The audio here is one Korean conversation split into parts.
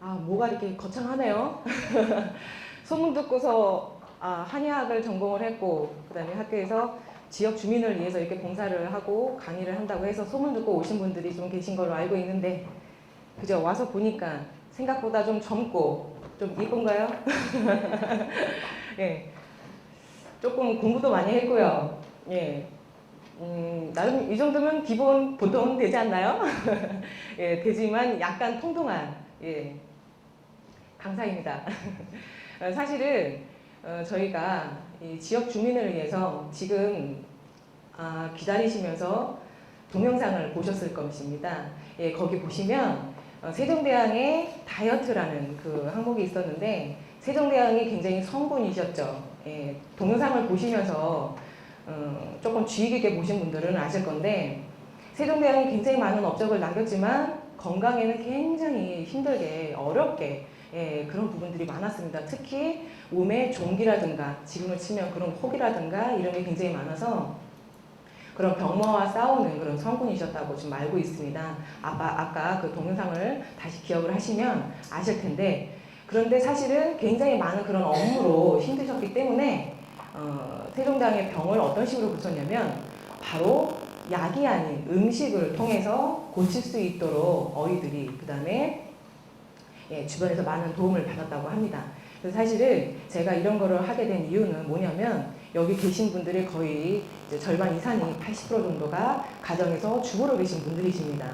뭐가 이렇게 거창하네요. 소문 듣고서 한의학을 전공을 했고, 그 다음에 학교에서 지역 주민을 위해서 이렇게 봉사를 하고 강의를 한다고 해서 소문 듣고 오신 분들이 좀 계신 걸로 알고 있는데, 그죠? 와서 보니까 생각보다 좀 젊고 좀 이쁜가요? 예, 조금 공부도 많이 했고요. 예, 나름 이 정도면 기본 보통 되지 않나요? 예, 되지만 약간 통통한 예, 강사입니다. 사실은 저희가 이 지역 주민을 위해서 지금 기다리시면서 동영상을 보셨을 것입니다. 예, 거기 보시면 세종대왕의 다이어트라는 그 항목이 있었는데 세종대왕이 굉장히 성군이셨죠. 예, 동영상을 보시면서 조금 주의 깊게 보신 분들은 아실 건데 세종대왕이 굉장히 많은 업적을 남겼지만 건강에는 굉장히 힘들게 어렵게 그런 부분들이 많았습니다. 특히 몸의 종기라든가 지금을 치면 그런 혹이라든가 이런 게 굉장히 많아서 그런 병마와 싸우는 그런 성군이셨다고 지금 알고 있습니다. 아까 그 동영상을 다시 기억을 하시면 아실 텐데 그런데 사실은 굉장히 많은 그런 업무로 힘드셨기 때문에 세종대왕의 병을 어떤 식으로 고쳤냐면 바로 약이 아닌 음식을 통해서 고칠 수 있도록 어이들이 그 다음에 주변에서 많은 도움을 받았다고 합니다. 그래서 사실은 제가 이런 거를 하게 된 이유는 뭐냐면 여기 계신 분들이 거의 이제 절반 이상이 80% 정도가 가정에서 죽으러 계신 분들이십니다.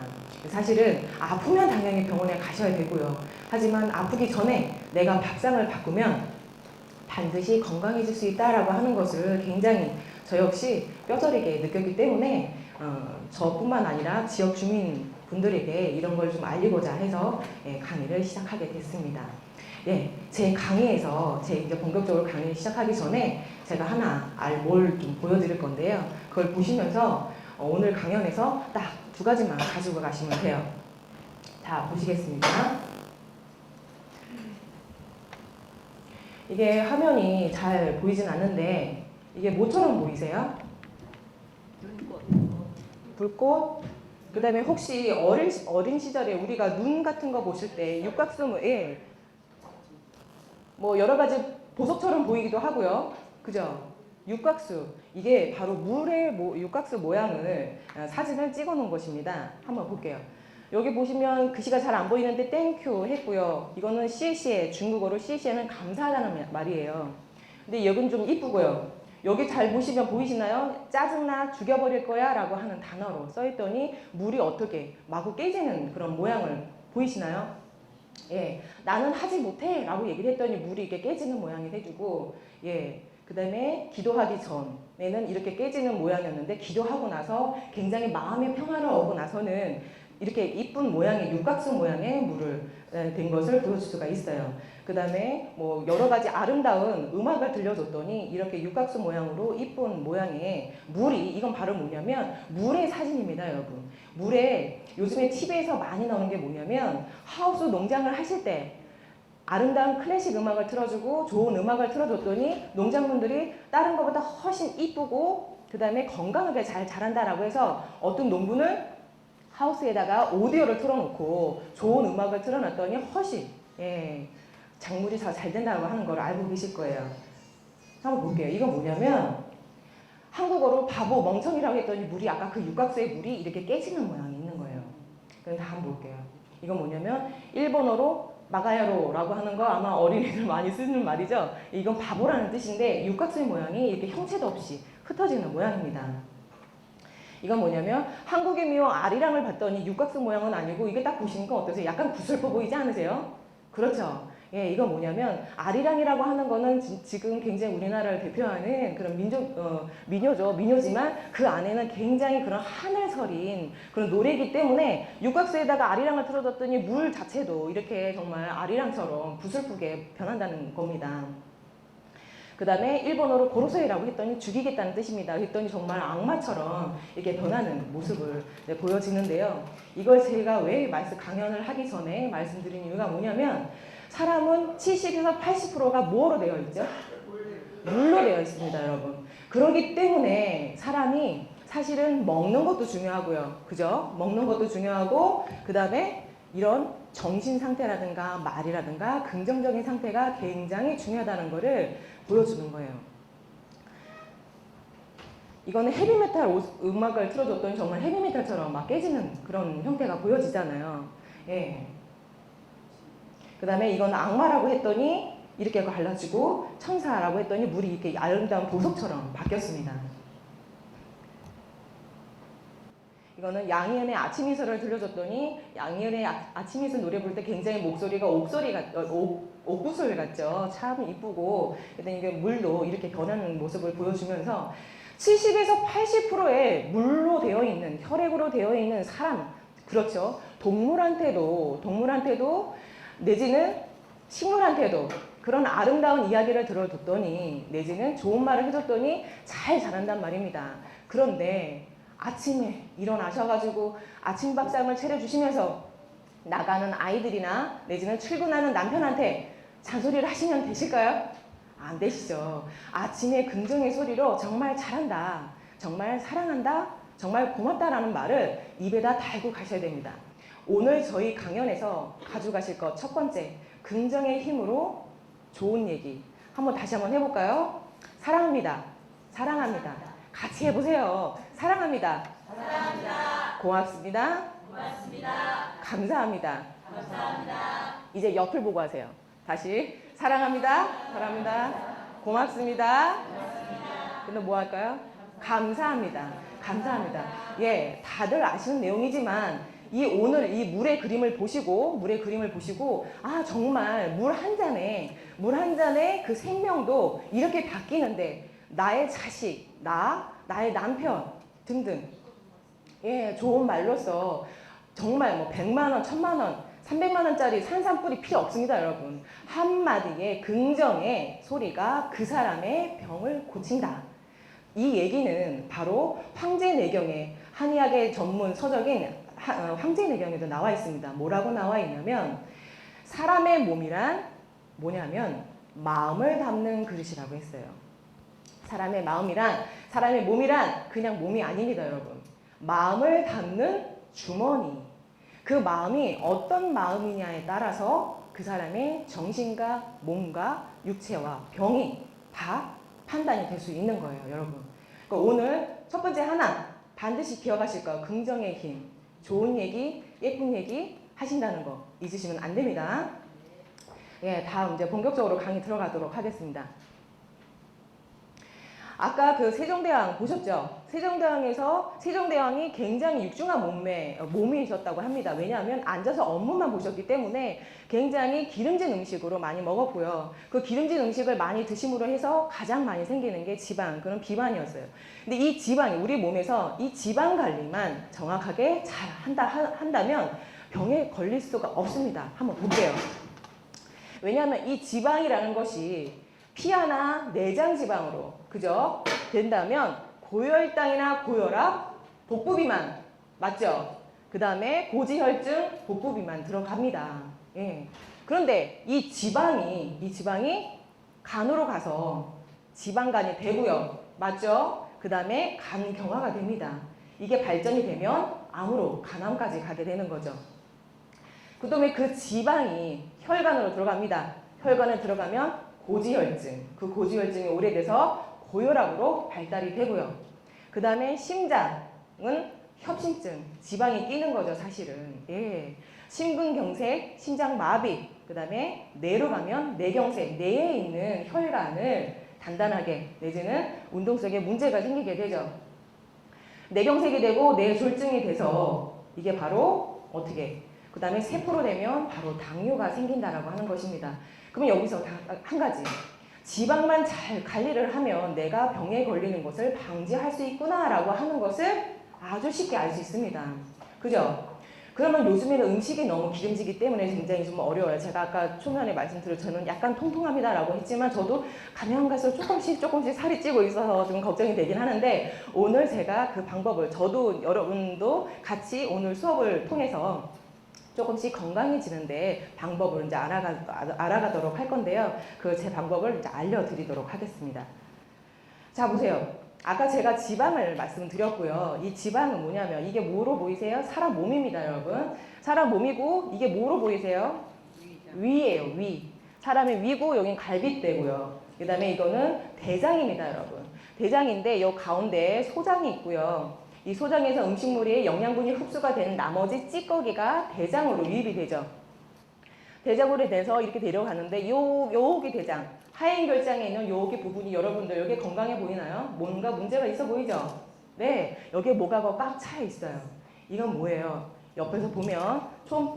사실은 아프면 당연히 병원에 가셔야 되고요. 하지만 아프기 전에 내가 밥상을 바꾸면 반드시 건강해질 수 있다라고 하는 것을 굉장히 저 역시 뼈저리게 느꼈기 때문에 저뿐만 아니라 지역 주민 분들에게 이런 걸 좀 알리고자 해서 강의를 시작하게 됐습니다. 예, 제 강의에서 제 이제 본격적으로 강의를 시작하기 전에 제가 하나 뭘 좀 보여드릴 건데요. 그걸 보시면서 오늘 강연에서 딱 두 가지만 가지고 가시면 돼요. 자, 보시겠습니다. 이게 화면이 잘 보이진 않는데 이게 뭐처럼 보이세요? 불꽃. 그 다음에 혹시 어린 시절에 우리가 눈 같은 거 보실 때 육각수에 뭐 여러 가지 보석처럼 보이기도 하고요. 그죠? 육각수. 이게 바로 물의 육각수 모양을 사진을 찍어 놓은 것입니다. 한번 볼게요. 여기 보시면 글씨가 잘 안 보이는데 땡큐 했고요. 이거는 시시에 중국어로 시시에는 감사하다는 말이에요. 근데 여긴 좀 이쁘고요. 여기 잘 보시면 보이시나요? 짜증나 죽여버릴 거야 라고 하는 단어로 써있더니 물이 어떻게 마구 깨지는 그런 모양을 보이시나요? 예, 나는 하지 못해 라고 얘기를 했더니 물이 이렇게 깨지는 모양이 돼주고 예, 그 다음에 기도하기 전에는 이렇게 깨지는 모양이었는데 기도하고 나서 굉장히 마음의 평화를 얻고 나서는 이렇게 이쁜 모양의 육각수 모양의 물을 된 것을 보여줄 수가 있어요. 그 다음에 뭐 여러 가지 아름다운 음악을 들려줬더니 이렇게 육각수 모양으로 이쁜 모양의 물이 이건 바로 뭐냐면 물의 사진입니다, 여러분. 물에 요즘에 TV에서 많이 나오는 게 뭐냐면 하우스 농장을 하실 때 아름다운 클래식 음악을 틀어주고 좋은 음악을 틀어줬더니 농작물들이 다른 것보다 훨씬 이쁘고 그 다음에 건강하게 잘 자란다라고 해서 어떤 농부는 하우스에다가 오디오를 틀어놓고 좋은 음악을 틀어놨더니 훨씬 작물이 잘 된다고 하는 걸 알고 계실 거예요. 한번 볼게요. 이건 뭐냐면 한국어로 바보 멍청이라고 했더니 물이 아까 그 육각수의 물이 이렇게 깨지는 모양이 있는 거예요. 그럼 다 한번 볼게요. 이건 뭐냐면 일본어로 마가야로라고 하는 거 아마 어린이들 많이 쓰는 말이죠. 이건 바보라는 뜻인데 육각수의 모양이 이렇게 형체도 없이 흩어지는 모양입니다. 이건 뭐냐면 한국의 미용 아리랑을 봤더니 육각수 모양은 아니고 이게 딱 보시니까 어떠세요? 약간 구슬퍼 보이지 않으세요? 그렇죠. 예, 이건 뭐냐면 아리랑이라고 하는 거는 지금 굉장히 우리나라를 대표하는 그런 민요죠. 민요지만 그 안에는 굉장히 그런 하늘서린 그런 노래이기 때문에 육각수에다가 아리랑을 틀어줬더니 물 자체도 이렇게 정말 아리랑처럼 구슬프게 변한다는 겁니다. 그 다음에 일본어로 고로소이라고 했더니 죽이겠다는 뜻입니다. 했더니 정말 악마처럼 이렇게 변하는 모습을 보여지는데요. 이걸 제가 왜 강연을 하기 전에 말씀드린 이유가 뭐냐면 사람은 70에서 80%가 뭐로 되어 있죠? 물로 되어 있습니다, 여러분. 그렇기 때문에 사람이 사실은 먹는 것도 중요하고요. 그죠? 먹는 것도 중요하고 그 다음에 이런 정신 상태라든가 말이라든가 긍정적인 상태가 굉장히 중요하다는 것을 보여주는 거예요. 이거는 헤비메탈 음악을 틀어줬더니 정말 헤비메탈처럼 막 깨지는 그런 형태가 보여지잖아요. 예. 그 다음에 이건 악마라고 했더니 이렇게 갈라지고 천사라고 했더니 물이 이렇게 아름다운 보석처럼 바뀌었습니다. 이거는 양희은의 아침 이슬을 들려줬더니 양희은의 아침 이슬 노래 부를 때 굉장히 목소리가 옥구슬 같죠. 참 이쁘고 그다음에 이게 물로 이렇게 변하는 모습을 보여주면서 70에서 80%의 물로 되어 있는 혈액으로 되어 있는 사람 그렇죠. 동물한테도 내지는 식물한테도 그런 아름다운 이야기를 들어줬더니 내지는 좋은 말을 해줬더니 잘 자란단 말입니다. 그런데 아침에 일어나셔가지고 아침밥상을 차려주시면서 나가는 아이들이나 내지는 출근하는 남편한테 잔소리를 하시면 되실까요? 안 되시죠. 아침에 긍정의 소리로 정말 잘한다, 정말 사랑한다, 정말 고맙다라는 말을 입에다 달고 가셔야 됩니다. 오늘 저희 강연에서 가져가실 것 첫 번째, 긍정의 힘으로 좋은 얘기. 다시 한번 해볼까요? 사랑합니다. 사랑합니다. 같이 해보세요. 사랑합니다. 사랑합니다. 고맙습니다. 고맙습니다. 감사합니다. 감사합니다. 이제 옆을 보고 하세요. 다시 사랑합니다. 사랑합니다. 고맙습니다. 근데 뭐 할까요? 감사합니다. 감사합니다. 예, 다들 아시는 내용이지만 오늘 이 물의 그림을 보시고 아 정말 물 한 잔에 그 생명도 이렇게 바뀌는데 나의 자식, 나의 남편 등등 예, 좋은 말로써 정말 뭐 100만 원, 1000만 원, 300만 원짜리 산산뿌리 필요 없습니다, 여러분. 한마디의 긍정의 소리가 그 사람의 병을 고친다. 이 얘기는 바로 황제내경의 한의학의 전문 서적인 황제내경에도 나와 있습니다. 뭐라고 나와 있냐면 사람의 몸이란 뭐냐면 마음을 담는 그릇이라고 했어요. 사람의 몸이란 그냥 몸이 아닙니다, 여러분. 마음을 담는 주머니. 그 마음이 어떤 마음이냐에 따라서 그 사람의 정신과 몸과 육체와 병이 다 판단이 될 수 있는 거예요, 여러분. 그러니까 오늘 첫 번째 하나 반드시 기억하실 거예요. 긍정의 힘. 좋은 얘기, 예쁜 얘기 하신다는 거 잊으시면 안 됩니다. 예, 다음 이제 본격적으로 강의 들어가도록 하겠습니다. 아까 그 세종대왕 보셨죠? 세종대왕이 굉장히 육중한 몸이셨다고 합니다. 왜냐하면 앉아서 업무만 보셨기 때문에 굉장히 기름진 음식으로 많이 먹었고요. 그 기름진 음식을 많이 드심으로 해서 가장 많이 생기는 게 지방, 그런 비만이었어요. 근데 이 지방이 우리 몸에서 이 지방 관리만 정확하게 잘 한다면 병에 걸릴 수가 없습니다. 한번 볼게요. 왜냐하면 이 지방이라는 것이 피하나 내장 지방으로 그죠? 된다면 고혈당이나 고혈압, 복부비만 맞죠? 그 다음에 고지혈증, 복부비만 들어갑니다. 예. 그런데 이 지방이 간으로 가서 지방간이 되고요. 맞죠? 그 다음에 간경화가 됩니다. 이게 발전이 되면 암으로 간암까지 가게 되는 거죠. 그 다음에 그 지방이 혈관으로 들어갑니다. 혈관에 들어가면 고지혈증, 그 고지혈증이 오래돼서 고혈압으로 발달이 되고요. 그 다음에 심장은 협심증, 지방이 끼는 거죠, 사실은. 예. 심근경색, 심장마비, 그 다음에 뇌로 가면 뇌경색, 뇌에 있는 혈관을 단단하게 내지는 운동 속에 문제가 생기게 되죠. 뇌경색이 되고 뇌졸중이 돼서 이게 바로 어떻게? 그 다음에 세포로 되면 바로 당뇨가 생긴다라고 하는 것입니다. 그러면 여기서 한 가지. 지방만 잘 관리를 하면 내가 병에 걸리는 것을 방지할 수 있구나라고 하는 것을 아주 쉽게 알 수 있습니다. 그죠? 그러면 요즘에는 음식이 너무 기름지기 때문에 굉장히 좀 어려워요. 제가 아까 초면에 말씀드린 저는 약간 통통합니다라고 했지만 저도 가면 갈수록 조금씩 살이 찌고 있어서 좀 걱정이 되긴 하는데 오늘 제가 그 방법을 저도 여러분도 같이 오늘 수업을 통해서 조금씩 건강해지는데 방법을 이제 알아가도록 할 건데요. 그 제 방법을 이제 알려드리도록 하겠습니다. 자, 보세요. 아까 제가 지방을 말씀드렸고요. 이 지방은 뭐냐면 이게 뭐로 보이세요? 사람 몸입니다, 여러분. 사람 몸이고 이게 뭐로 보이세요? 위예요, 위. 사람의 위고 여긴 갈빗대고요. 그 다음에 이거는 대장입니다, 여러분. 대장인데 이 가운데 소장이 있고요. 이 소장에서 음식물이 영양분이 흡수가 된 나머지 찌꺼기가 대장으로 유입이 되죠. 대장으로 돼서 이렇게 데려가는데 요기 대장, 하행결장에 있는 요기 부분이 여러분들 여기 건강해 보이나요? 뭔가 문제가 있어 보이죠? 네, 여기에 뭐가 꽉 차 있어요. 이건 뭐예요? 옆에서 보면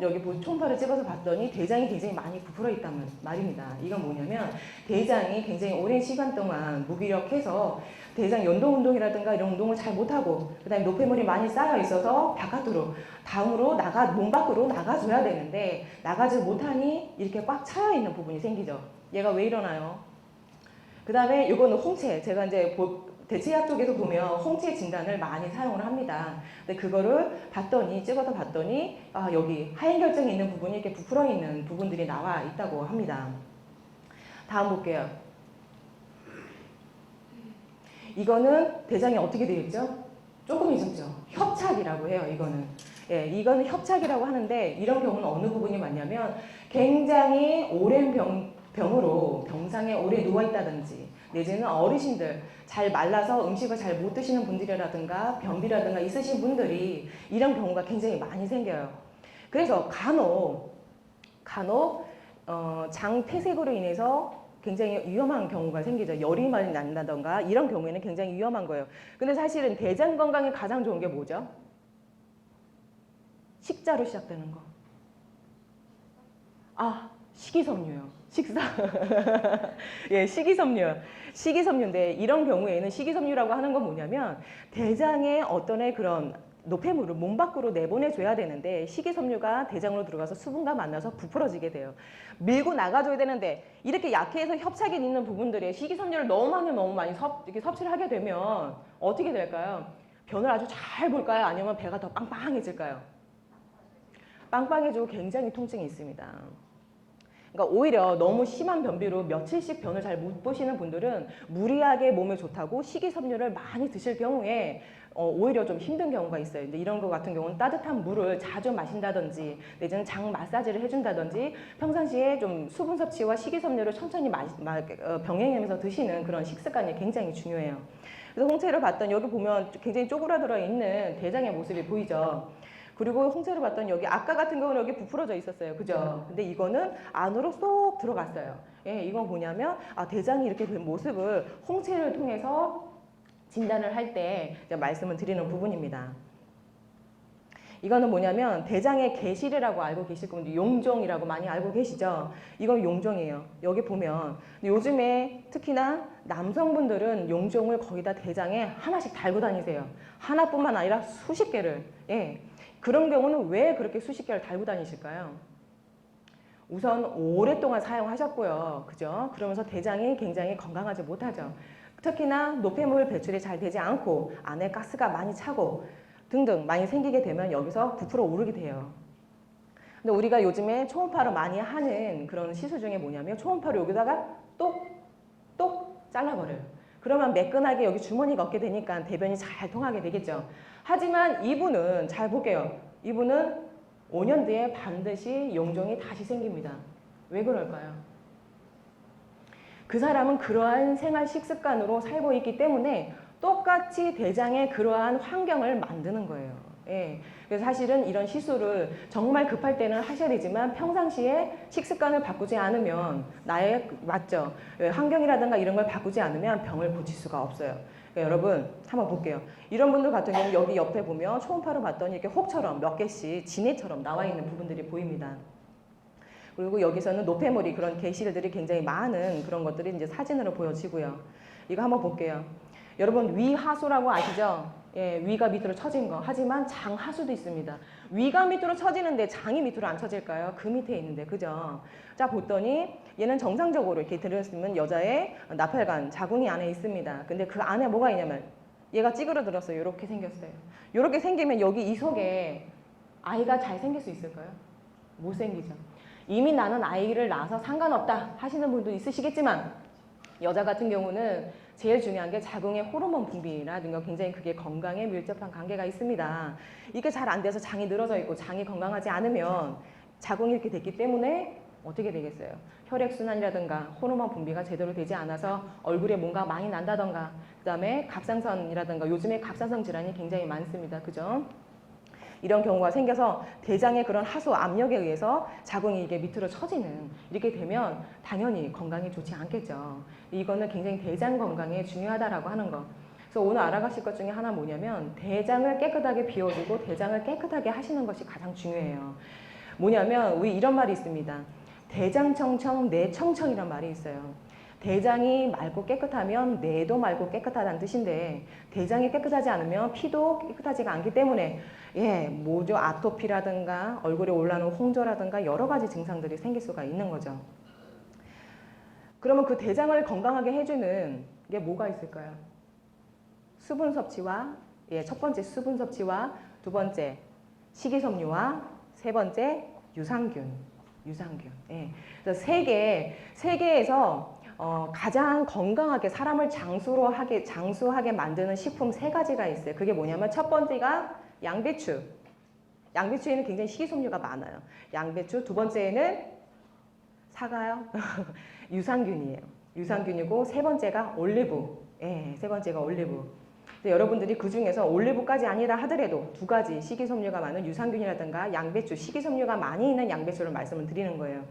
여기 초음파를 찍어서 봤더니 대장이 굉장히 많이 부풀어 있단 말입니다. 이건 뭐냐면 대장이 굉장히 오랜 시간 동안 무기력해서 대장 연동 운동이라든가 이런 운동을 잘 못하고 그다음에 노폐물이 많이 쌓여 있어서 바깥으로 다음으로 몸 밖으로 나가줘야 되는데 나가지 못하니 이렇게 꽉 차여 있는 부분이 생기죠. 얘가 왜 일어나요? 그 다음에 이거는 홍채. 제가 이제 대체약 쪽에서 보면 홍채 진단을 많이 사용을 합니다. 근데 그거를 찍어서 봤더니 여기 하행결정에 있는 부분이 이렇게 부풀어 있는 부분들이 나와 있다고 합니다. 다음 볼게요. 이거는 대장이 어떻게 되어 있죠? 조금 있었죠. 협착이라고 해요. 이거는. 예, 이거는 협착이라고 하는데 이런 경우는 어느 부분이 많냐면 굉장히 오랜 병으로 병상에 오래 누워 있다든지 내지는 어르신들 잘 말라서 음식을 잘 못 드시는 분들이라든가 변비라든가 있으신 분들이 이런 경우가 굉장히 많이 생겨요. 그래서 간혹 장 폐색으로 인해서 굉장히 위험한 경우가 생기죠. 열이 많이 난다던가 이런 경우에는 굉장히 위험한 거예요. 근데 사실은 대장 건강에 가장 좋은 게 뭐죠? 식자로 시작되는 거. 식이섬유요. 식사. 예, 식이섬유. 식이섬유인데 이런 경우에는 식이섬유라고 하는 건 뭐냐면 대장에 어떤의 그런 노폐물을 몸 밖으로 내보내줘야 되는데 식이섬유가 대장으로 들어가서 수분과 만나서 부풀어지게 돼요. 밀고 나가줘야 되는데 이렇게 약해서 협착이 있는 부분들에 식이섬유를 너무 많이 이렇게 섭취를 하게 되면 어떻게 될까요? 변을 아주 잘 볼까요? 아니면 배가 더 빵빵해질까요? 빵빵해지고 굉장히 통증이 있습니다. 그러니까 오히려 너무 심한 변비로 며칠씩 변을 잘 못 보시는 분들은 무리하게 몸에 좋다고 식이섬유를 많이 드실 경우에 오히려 좀 힘든 경우가 있어요. 근데 이런 거 같은 경우는 따뜻한 물을 자주 마신다든지 내지는 장 마사지를 해준다든지 평상시에 좀 수분 섭취와 식이섬유를 천천히 병행하면서 드시는 그런 식습관이 굉장히 중요해요. 그래서 홍채를 봤더니 여기 보면 굉장히 쪼그라들어 있는 대장의 모습이 보이죠. 그리고 홍채를 봤더니 여기 아까 같은 경우는 여기 부풀어져 있었어요. 그죠? 근데 이거는 안으로 쏙 들어갔어요. 예, 이건 뭐냐면 대장이 이렇게 된 모습을 홍채를 통해서 진단을 할 때 말씀을 드리는 부분입니다. 이거는 뭐냐면 대장의 개실이라고 알고 계실 분들 용종이라고 많이 알고 계시죠? 이건 용종이에요. 여기 보면 요즘에 특히나 남성분들은 용종을 거의 다 대장에 하나씩 달고 다니세요. 하나뿐만 아니라 수십 개를. 예. 그런 경우는 왜 그렇게 수십 개를 달고 다니실까요? 우선 오랫동안 사용하셨고요. 그죠? 그러면서 대장이 굉장히 건강하지 못하죠. 특히나 노폐물 배출이 잘 되지 않고 안에 가스가 많이 차고 등등 많이 생기게 되면 여기서 부풀어 오르게 돼요. 근데 우리가 요즘에 초음파로 많이 하는 그런 시술 중에 뭐냐면 초음파로 여기다가 똑 잘라버려요. 그러면 매끈하게 여기 주머니가 없게 되니까 대변이 잘 통하게 되겠죠. 하지만 이분은 잘 볼게요. 이분은 5년 뒤에 반드시 용종이 다시 생깁니다. 왜 그럴까요? 그 사람은 그러한 생활 식습관으로 살고 있기 때문에 똑같이 대장에 그러한 환경을 만드는 거예요. 예. 그래서 사실은 이런 시술을 정말 급할 때는 하셔야 되지만 평상시에 식습관을 바꾸지 않으면 맞죠? 환경이라든가 이런 걸 바꾸지 않으면 병을 고칠 수가 없어요. 그러니까 여러분 한번 볼게요. 이런 분들 같은 경우 여기 옆에 보면 초음파로 봤더니 이렇게 혹처럼 몇 개씩 진해처럼 나와 있는 부분들이 보입니다. 그리고 여기서는 노폐물이 그런 게시들이 굉장히 많은 그런 것들이 이제 사진으로 보여지고요. 이거 한번 볼게요. 여러분 위하수라고 아시죠? 예, 위가 밑으로 처진 거. 하지만 장하수도 있습니다. 위가 밑으로 처지는데 장이 밑으로 안 처질까요? 그 밑에 있는데, 그죠? 자, 봤더니 얘는 정상적으로 이렇게 들었으면 여자의 나팔관, 자궁이 안에 있습니다. 근데 그 안에 뭐가 있냐면 얘가 찌그러들었어요. 이렇게 생겼어요. 이렇게 생기면 여기 이 속에 아이가 잘 생길 수 있을까요? 못 생기죠. 이미 나는 아이를 낳아서 상관없다 하시는 분도 있으시겠지만 여자 같은 경우는 제일 중요한 게 자궁의 호르몬 분비라든가 굉장히 그게 건강에 밀접한 관계가 있습니다. 이게 잘 안 돼서 장이 늘어져 있고 장이 건강하지 않으면 자궁이 이렇게 됐기 때문에 어떻게 되겠어요? 혈액순환이라든가 호르몬 분비가 제대로 되지 않아서 얼굴에 뭔가 많이 난다던가 그 다음에 갑상선이라든가 요즘에 갑상선 질환이 굉장히 많습니다. 그죠? 이런 경우가 생겨서 대장의 그런 하수 압력에 의해서 자궁이 이게 밑으로 처지는 이렇게 되면 당연히 건강에 좋지 않겠죠. 이거는 굉장히 대장 건강에 중요하다라고 하는 거. 그래서 오늘 알아가실 것 중에 하나 뭐냐면 대장을 깨끗하게 비워주고 대장을 깨끗하게 하시는 것이 가장 중요해요. 뭐냐면 우리 이런 말이 있습니다. 대장청청 내청청이란 말이 있어요. 대장이 맑고 깨끗하면 뇌도 맑고 깨끗하다는 뜻인데 대장이 깨끗하지 않으면 피도 깨끗하지가 않기 때문에 뭐죠? 아토피라든가 얼굴에 올라오는 홍조라든가 여러 가지 증상들이 생길 수가 있는 거죠. 그러면 그 대장을 건강하게 해주는 게 뭐가 있을까요? 수분 섭취와 첫 번째 수분 섭취와 두 번째 식이섬유와 세 번째 유산균. 그래서 세계에서 가장 건강하게 사람을 장수하게 만드는 식품 세 가지가 있어요. 그게 뭐냐면 첫 번째가 양배추. 양배추에는 굉장히 식이섬유가 많아요. 양배추. 두 번째는 사과요. 유산균이에요. 유산균이고 세 번째가 올리브. 세 번째가 올리브. 여러분들이 그 중에서 올리브까지 아니라 하더라도 두 가지 식이섬유가 많은 유산균이라든가 양배추, 식이섬유가 많이 있는 양배추를 말씀을 드리는 거예요.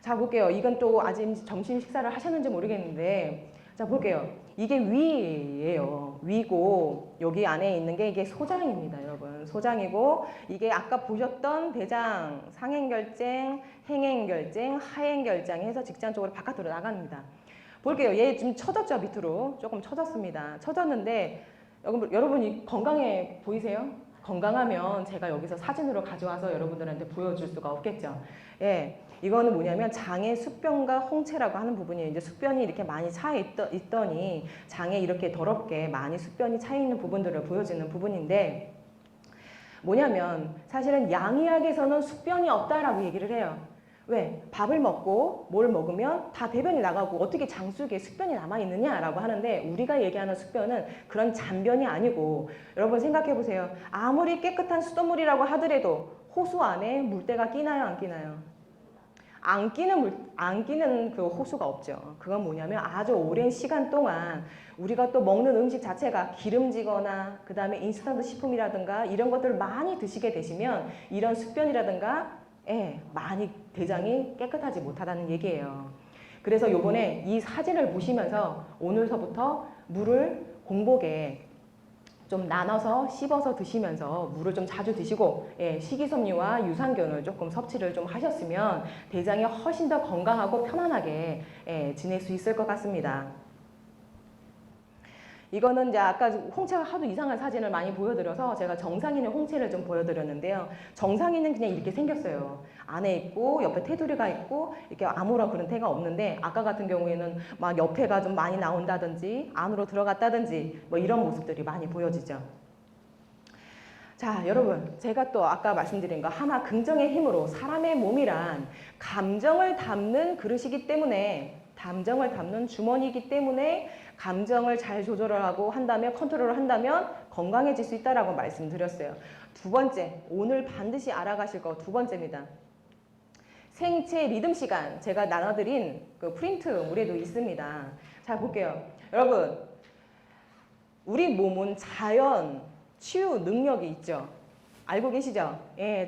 자, 볼게요. 이건 또 아직 점심 식사를 하셨는지 모르겠는데, 자, 볼게요. 이게 위예요. 위고, 여기 안에 있는 게 이게 소장입니다, 여러분. 소장이고, 이게 아까 보셨던 대장, 상행결장, 행행결장, 하행결장 해서 직장 쪽으로 바깥으로 나갑니다. 볼게요. 얘 좀 처졌죠, 밑으로. 조금 처졌습니다. 처졌는데, 여러분이 건강해 보이세요? 건강하면 제가 여기서 사진으로 가져와서 여러분들한테 보여줄 수가 없겠죠. 이거는 뭐냐면 장의 숙변과 홍채라고 하는 부분이에요. 이제 숙변이 이렇게 많이 차 있더니 장에 이렇게 더럽게 많이 숙변이 차 있는 부분들을 보여주는 부분인데 뭐냐면 사실은 양의학에서는 숙변이 없다라고 얘기를 해요. 왜? 밥을 먹고 뭘 먹으면 다 대변이 나가고 어떻게 장 속에 숙변이 남아있느냐라고 하는데 우리가 얘기하는 숙변은 그런 잔변이 아니고 여러분 생각해 보세요. 아무리 깨끗한 수돗물이라고 하더라도 호수 안에 물때가 끼나요? 안 끼나요? 안 끼는 그 호수가 없죠. 그건 뭐냐면 아주 오랜 시간 동안 우리가 또 먹는 음식 자체가 기름지거나 그 다음에 인스턴트 식품이라든가 이런 것들을 많이 드시게 되시면 이런 숙변이라든가 많이 대장이 깨끗하지 못하다는 얘기예요. 그래서 요번에 이 사진을 보시면서 오늘서부터 물을 공복에 좀 나눠서 씹어서 드시면서 물을 좀 자주 드시고 식이섬유와 유산균을 조금 섭취를 좀 하셨으면 대장이 훨씬 더 건강하고 편안하게 지낼 수 있을 것 같습니다. 이거는 이제 아까 홍채가 하도 이상한 사진을 많이 보여드려서 제가 정상인의 홍채를 좀 보여드렸는데요. 정상인은 그냥 이렇게 생겼어요. 안에 있고 옆에 테두리가 있고 이렇게 아무런 그런 태가 없는데 아까 같은 경우에는 막 옆에가 좀 많이 나온다든지 안으로 들어갔다든지 뭐 이런 모습들이 많이 보여지죠. 자, 여러분 제가 또 아까 말씀드린 거 하나 긍정의 힘으로 사람의 몸이란 감정을 담는 그릇이기 때문에 감정을 담는 주머니이기 때문에 감정을 잘 조절을 하고 한다면 컨트롤을 한다면 건강해질 수 있다라고 말씀드렸어요. 두 번째, 오늘 반드시 알아가실 거 두 번째입니다. 생체 리듬 시간 제가 나눠드린 그 프린트물에도 있습니다. 자, 볼게요. 여러분, 우리 몸은 자연 치유 능력이 있죠. 알고 계시죠?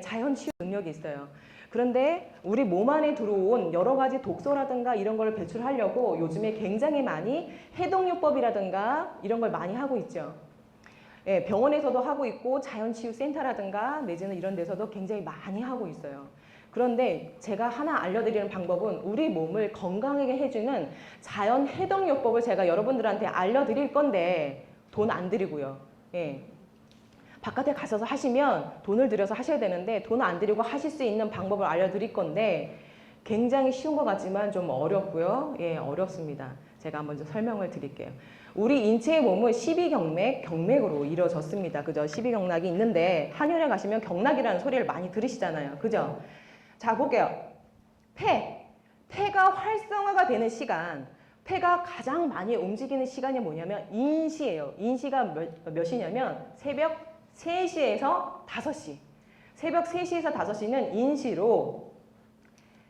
자연 치유 능력이 있어요. 그런데 우리 몸 안에 들어온 여러 가지 독소라든가 이런 걸 배출하려고 요즘에 굉장히 많이 해독요법이라든가 이런 걸 많이 하고 있죠. 병원에서도 하고 있고 자연치유센터라든가 내지는 이런 데서도 굉장히 많이 하고 있어요. 그런데 제가 하나 알려드리는 방법은 우리 몸을 건강하게 해주는 자연 해독요법을 제가 여러분들한테 알려드릴 건데 돈 안 드리고요. 바깥에 가셔서 하시면 돈을 들여서 하셔야 되는데 돈 안 들이고 하실 수 있는 방법을 알려드릴 건데 굉장히 쉬운 것 같지만 좀 어렵고요. 어렵습니다. 제가 한번 좀 설명을 드릴게요. 우리 인체의 몸은 12경맥, 경맥으로 이루어졌습니다. 그죠? 12경락이 있는데 한의원에 가시면 경락이라는 소리를 많이 들으시잖아요. 그죠? 자, 볼게요. 폐가 활성화가 되는 시간, 폐가 가장 많이 움직이는 시간이 뭐냐면 인시예요. 인시가 몇 시냐면 새벽 3시에서 5시. 새벽 3시에서 5시는 인시로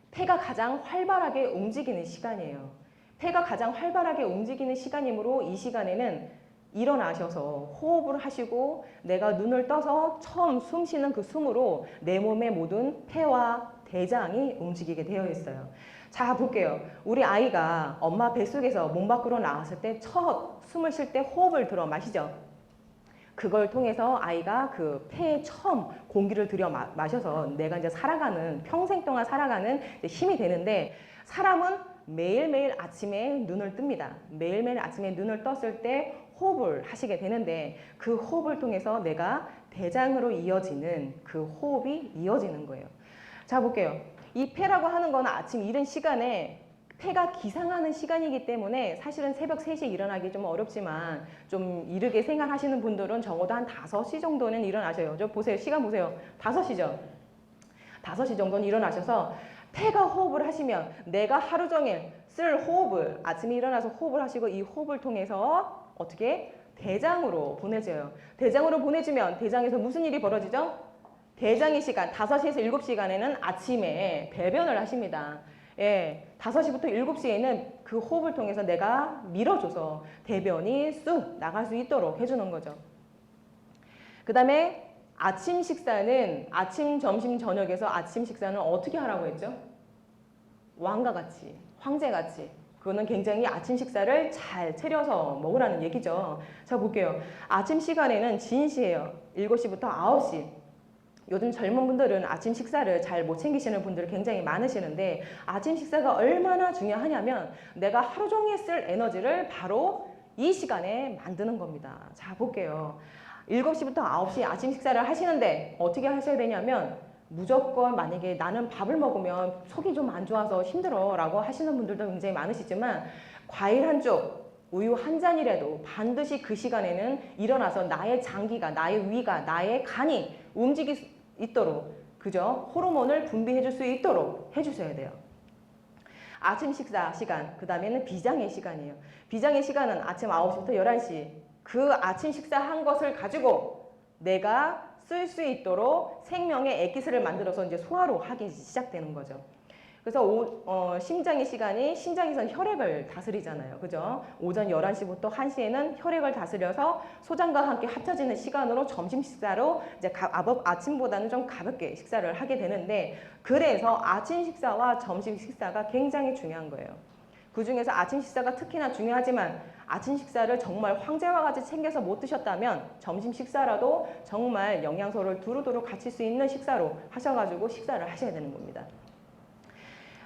폐가 가장 활발하게 움직이는 시간이에요. 폐가 가장 활발하게 움직이는 시간이므로 이 시간에는 일어나셔서 호흡을 하시고 내가 눈을 떠서 처음 숨 쉬는 그 숨으로 내 몸의 모든 폐와 대장이 움직이게 되어 있어요. 자, 볼게요. 우리 아이가 엄마 뱃속에서 몸 밖으로 나왔을 때 첫 숨을 쉴 때 호흡을 들어 마시죠. 그걸 통해서 아이가 그 폐에 처음 공기를 들여 마셔서 내가 이제 살아가는, 평생 동안 살아가는 힘이 되는데, 사람은 매일매일 아침에 눈을 뜹니다. 매일매일 아침에 눈을 떴을 때 호흡을 하시게 되는데, 그 호흡을 통해서 내가 대장으로 이어지는 그 호흡이 이어지는 거예요. 자, 볼게요. 이 폐라고 하는 건 아침 이른 시간에 폐가 기상하는 시간이기 때문에 사실은 새벽 3시에 일어나기 좀 어렵지만 좀 이르게 생활하시는 분들은 적어도 한 5시 정도는 일어나셔요. 저 보세요. 시간 보세요. 5시죠. 5시 정도는 일어나셔서 폐가 호흡을 하시면 내가 하루 종일 쓸 호흡을 아침에 일어나서 호흡을 하시고 이 호흡을 통해서 어떻게? 대장으로 보내줘요. 대장으로 보내주면 대장에서 무슨 일이 벌어지죠? 대장의 시간, 5시에서 7시간에는 아침에 배변을 하십니다. 예, 5시부터 7시에는 그 호흡을 통해서 내가 밀어줘서 대변이 쑥 나갈 수 있도록 해주는 거죠. 그 다음에 아침 식사는 아침, 점심, 저녁에서 아침 식사는 어떻게 하라고 했죠? 왕과 같이, 황제같이. 그거는 굉장히 아침 식사를 잘 차려서 먹으라는 얘기죠. 자, 볼게요. 아침 시간에는 진시예요. 7시부터 9시. 요즘 젊은 분들은 아침 식사를 잘 못 챙기시는 분들이 굉장히 많으시는데 아침 식사가 얼마나 중요하냐면 내가 하루 종일 쓸 에너지를 바로 이 시간에 만드는 겁니다. 자, 볼게요. 7시부터 9시 아침 식사를 하시는데 어떻게 하셔야 되냐면 무조건 만약에 나는 밥을 먹으면 속이 좀 안 좋아서 힘들어 라고 하시는 분들도 굉장히 많으시지만 과일 한 쪽, 우유 한 잔이라도 반드시 그 시간에는 일어나서 나의 장기가, 나의 위가, 나의 간이 움직일 수 있도록, 그죠? 호르몬을 분비해 줄 수 있도록 해주셔야 돼요. 아침 식사 시간, 그 다음에는 비장의 시간이에요. 비장의 시간은 아침 9시부터 11시. 그 아침 식사한 것을 가지고 내가 쓸 수 있도록 생명의 엑기스를 만들어서 이제 소화로 하기 시작되는 거죠. 그래서 심장의 시간이 심장에서는 혈액을 다스리잖아요. 그죠? 오전 11시부터 1시에는 혈액을 다스려서 소장과 함께 합쳐지는 시간으로 점심 식사로 이제 아침보다는 좀 가볍게 식사를 하게 되는데 그래서 아침 식사와 점심 식사가 굉장히 중요한 거예요. 그 중에서 아침 식사가 특히나 중요하지만 아침 식사를 정말 황제와 같이 챙겨서 못 드셨다면 점심 식사라도 정말 영양소를 두루두루 갖출 수 있는 식사로 하셔가지고 식사를 하셔야 되는 겁니다.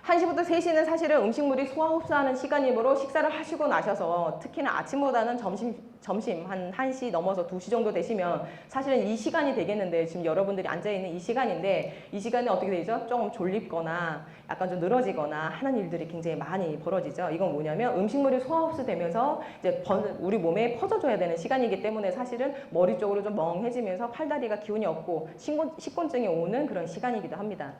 1시부터 3시는 사실은 음식물이 소화 흡수하는 시간이므로 식사를 하시고 나셔서 특히나 아침보다는 점심 한 1시 넘어서 2시 정도 되시면 사실은 이 시간이 되겠는데 지금 여러분들이 앉아있는 이 시간인데 이 시간에 어떻게 되죠? 조금 졸립거나 약간 좀 늘어지거나 하는 일들이 굉장히 많이 벌어지죠. 이건 뭐냐면 음식물이 소화 흡수되면서 이제 우리 몸에 퍼져줘야 되는 시간이기 때문에 사실은 머리 쪽으로 좀 멍해지면서 팔다리가 기운이 없고 식곤증이 오는 그런 시간이기도 합니다.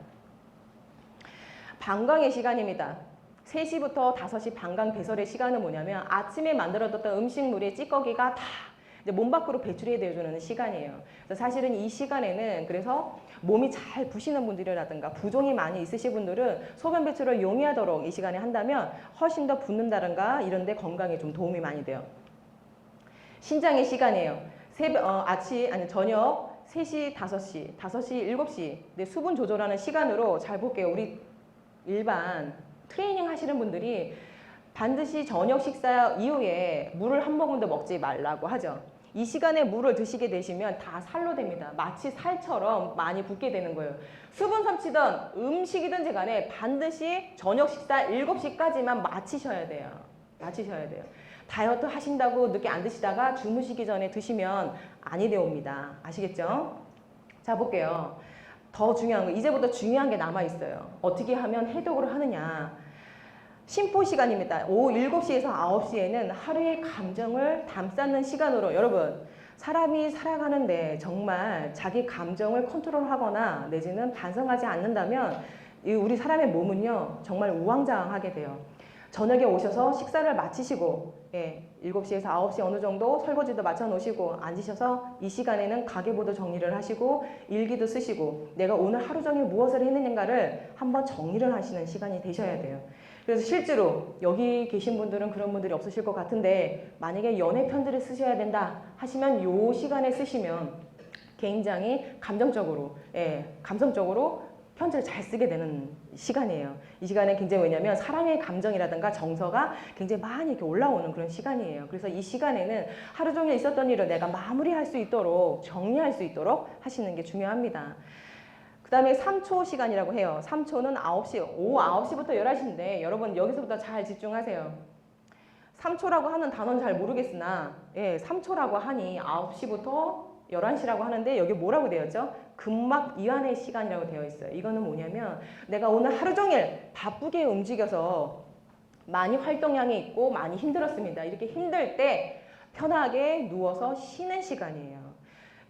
방광의 시간입니다. 3시부터 5시 방광 배설의 시간은 뭐냐면 아침에 만들어뒀던 음식물의 찌꺼기가 다 이제 몸 밖으로 배출이 되어주는 시간이에요. 그래서 사실은 이 시간에는 그래서 몸이 잘 부시는 분들이라든가 부종이 많이 있으신 분들은 소변 배출을 용이하도록 이 시간에 한다면 훨씬 더 붓는다든가 이런 데 건강에 좀 도움이 많이 돼요. 신장의 시간이에요. 저녁 3시, 5시, 5시, 7시 네, 수분 조절하는 시간으로 잘 볼게요. 우리 일반 트레이닝 하시는 분들이 반드시 저녁 식사 이후에 물을 한 모금도 먹지 말라고 하죠. 이 시간에 물을 드시게 되시면 다 살로 됩니다. 마치 살처럼 많이 붓게 되는 거예요. 수분 섭취든 음식이든지 간에 반드시 저녁 식사 7시까지만 마치셔야 돼요. 마치셔야 돼요. 다이어트 하신다고 늦게 안 드시다가 주무시기 전에 드시면 아니 되옵니다. 아시겠죠? 자, 볼게요. 더 중요한 거, 이제부터 중요한 게 남아있어요. 어떻게 하면 해독을 하느냐. 심포 시간입니다. 오후 7시에서 9시에는 하루의 감정을 담쌓는 시간으로 여러분 사람이 살아가는데 정말 자기 감정을 컨트롤하거나 내지는 반성하지 않는다면 우리 사람의 몸은요 정말 우왕좌왕하게 돼요. 저녁에 오셔서 식사를 마치시고 7시에서 9시 어느 정도 설거지도 마쳐 놓으시고 앉으셔서 이 시간에는 가계부도 정리를 하시고 일기도 쓰시고 내가 오늘 하루 종일 무엇을 했느냐를 한번 정리를 하시는 시간이 되셔야 돼요. 그래서 실제로 여기 계신 분들은 그런 분들이 없으실 것 같은데 만약에 연애 편지를 쓰셔야 된다 하시면 요 시간에 쓰시면 굉장히 감정적으로 감성적으로 편지를 잘 쓰게 되는 시간이에요. 이 시간에 굉장히 왜냐면 사랑의 감정이라든가 정서가 굉장히 많이 이렇게 올라오는 그런 시간이에요. 그래서 이 시간에는 하루 종일 있었던 일을 내가 마무리할 수 있도록 정리할 수 있도록 하시는 게 중요합니다. 그 다음에 3초 시간이라고 해요. 3초는 9시, 오후 9시부터 11시인데 여러분 여기서부터 잘 집중하세요. 3초라고 하는 단어는 잘 모르겠으나 3초라고 하니 9시부터 11시라고 하는데 여기 뭐라고 되어 있죠? 금막 이완의 시간이라고 되어 있어요. 이거는 뭐냐면 내가 오늘 하루 종일 바쁘게 움직여서 많이 활동량이 있고 많이 힘들었습니다. 이렇게 힘들 때 편하게 누워서 쉬는 시간이에요.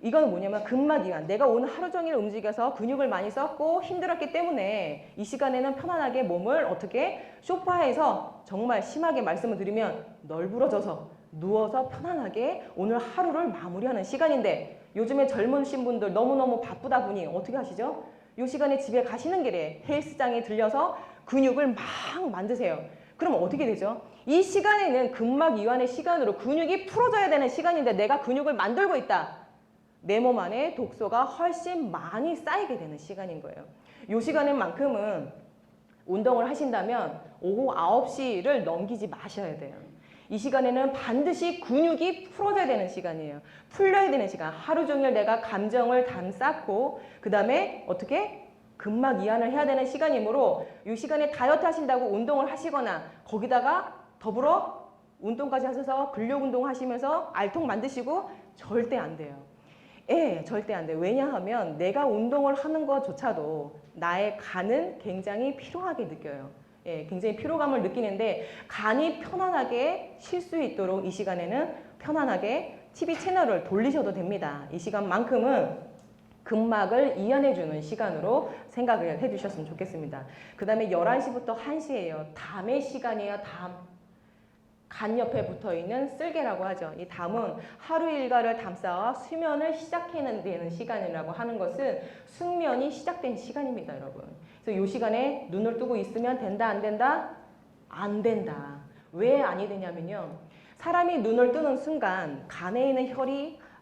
이건 뭐냐면 금막 이완. 내가 오늘 하루 종일 움직여서 근육을 많이 썼고 힘들었기 때문에 이 시간에는 편안하게 몸을 어떻게 소파에서 정말 심하게 말씀을 드리면 널브러져서 누워서 편안하게 오늘 하루를 마무리하는 시간인데 요즘에 젊으신 분들 너무너무 바쁘다 보니 어떻게 하시죠? 이 시간에 집에 가시는 길에 헬스장에 들려서 근육을 막 만드세요. 그럼 어떻게 되죠? 이 시간에는 근막 이완의 시간으로 근육이 풀어져야 되는 시간인데 내가 근육을 만들고 있다. 내 몸 안에 독소가 훨씬 많이 쌓이게 되는 시간인 거예요. 이 시간만큼은 운동을 하신다면 오후 9시를 넘기지 마셔야 돼요. 이 시간에는 반드시 근육이 풀어져야 되는 시간이에요. 풀려야 되는 시간. 하루 종일 내가 감정을 담쌓고 그 다음에 어떻게? 근막 이완을 해야 되는 시간이므로 이 시간에 다이어트 하신다고 운동을 하시거나 거기다가 더불어 운동까지 하셔서 근력 운동 하시면서 알통 만드시고 절대 안 돼요. 절대 안 돼요. 왜냐하면 내가 운동을 하는 것조차도 나의 간은 굉장히 피로하게 느껴요. 굉장히 피로감을 느끼는데 간이 편안하게 쉴 수 있도록 이 시간에는 편안하게 TV 채널을 돌리셔도 됩니다. 이 시간만큼은 근막을 이완해주는 시간으로 생각을 해주셨으면 좋겠습니다. 그 다음에 11시부터 1시예요. 담의 시간이에요. 담. 간 옆에 붙어있는 쓸개라고 하죠. 이 담은 하루 일과를 담쌓아 수면을 시작해야 되는 시간이라고 하는 것은 숙면이 시작된 시간입니다, 여러분. 그래서 이 시간에 눈을 뜨고 있으면 된다, 안 된다? 안 된다. 왜 아니 되냐면요. 사람이 눈을 뜨는 순간 간에 있는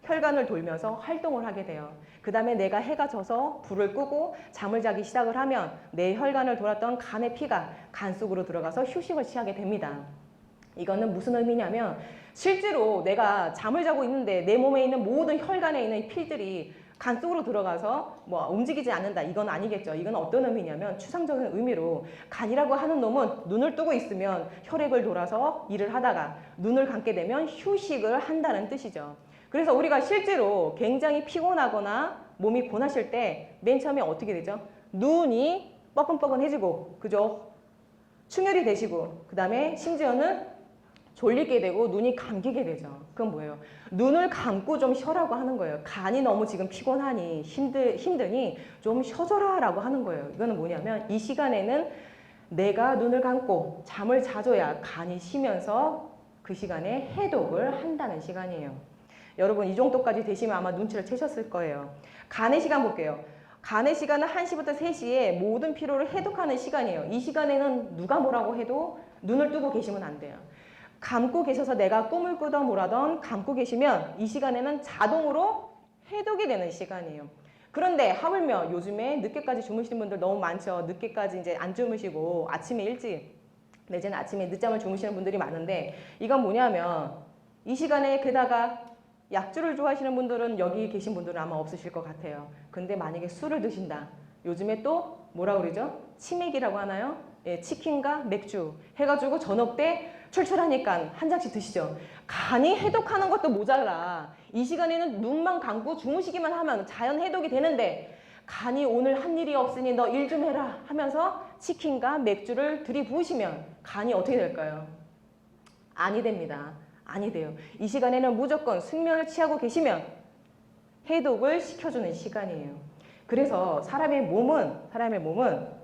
혈관을 돌면서 활동을 하게 돼요. 그 다음에 내가 해가 져서 불을 끄고 잠을 자기 시작을 하면 내 혈관을 돌았던 간의 피가 간 속으로 들어가서 휴식을 취하게 됩니다. 이거는 무슨 의미냐면 실제로 내가 잠을 자고 있는데 내 몸에 있는 모든 혈관에 있는 피들이 간 속으로 들어가서 뭐 움직이지 않는다. 이건 아니겠죠. 이건 어떤 의미냐면 추상적인 의미로 간이라고 하는 놈은 눈을 뜨고 있으면 혈액을 돌아서 일을 하다가 눈을 감게 되면 휴식을 한다는 뜻이죠. 그래서 우리가 실제로 굉장히 피곤하거나 몸이 고나실 때 맨 처음에 어떻게 되죠? 눈이 뻐근뻐근해지고 그죠? 충혈이 되시고 그 다음에 심지어는 졸리게 되고 눈이 감기게 되죠. 그건 뭐예요? 눈을 감고 좀 쉬라고 하는 거예요. 간이 너무 지금 피곤하니 힘드니 좀 쉬어줘라 라고 하는 거예요. 이거는 뭐냐면 이 시간에는 내가 눈을 감고 잠을 자줘야 간이 쉬면서 그 시간에 해독을 한다는 시간이에요. 여러분 이 정도까지 되시면 아마 눈치를 채셨을 거예요. 간의 시간 볼게요. 간의 시간은 1시부터 3시에 모든 피로를 해독하는 시간이에요. 이 시간에는 누가 뭐라고 해도 눈을 뜨고 계시면 안 돼요. 감고 계셔서 내가 꿈을 꾸던 뭐라던 감고 계시면 이 시간에는 자동으로 해독이 되는 시간이에요. 그런데 하물며 요즘에 늦게까지 주무시는 분들 너무 많죠. 늦게까지 이제 안 주무시고 아침에 일찍 내지는 아침에 늦잠을 주무시는 분들이 많은데 이건 뭐냐면 이 시간에 게다가 약주를 좋아하시는 분들은 여기 계신 분들은 아마 없으실 것 같아요. 근데 만약에 술을 드신다. 요즘에 또 뭐라 그러죠? 치맥이라고 하나요? 치킨과 맥주 해가지고 저녁 때 출출하니까 한 잔씩 드시죠. 간이 해독하는 것도 모자라. 이 시간에는 눈만 감고 주무시기만 하면 자연 해독이 되는데 간이 오늘 한 일이 없으니 너 일 좀 해라 하면서 치킨과 맥주를 들이부으시면 간이 어떻게 될까요? 아니 됩니다. 아니 돼요. 이 시간에는 무조건 숙면을 취하고 계시면 해독을 시켜주는 시간이에요. 그래서 사람의 몸은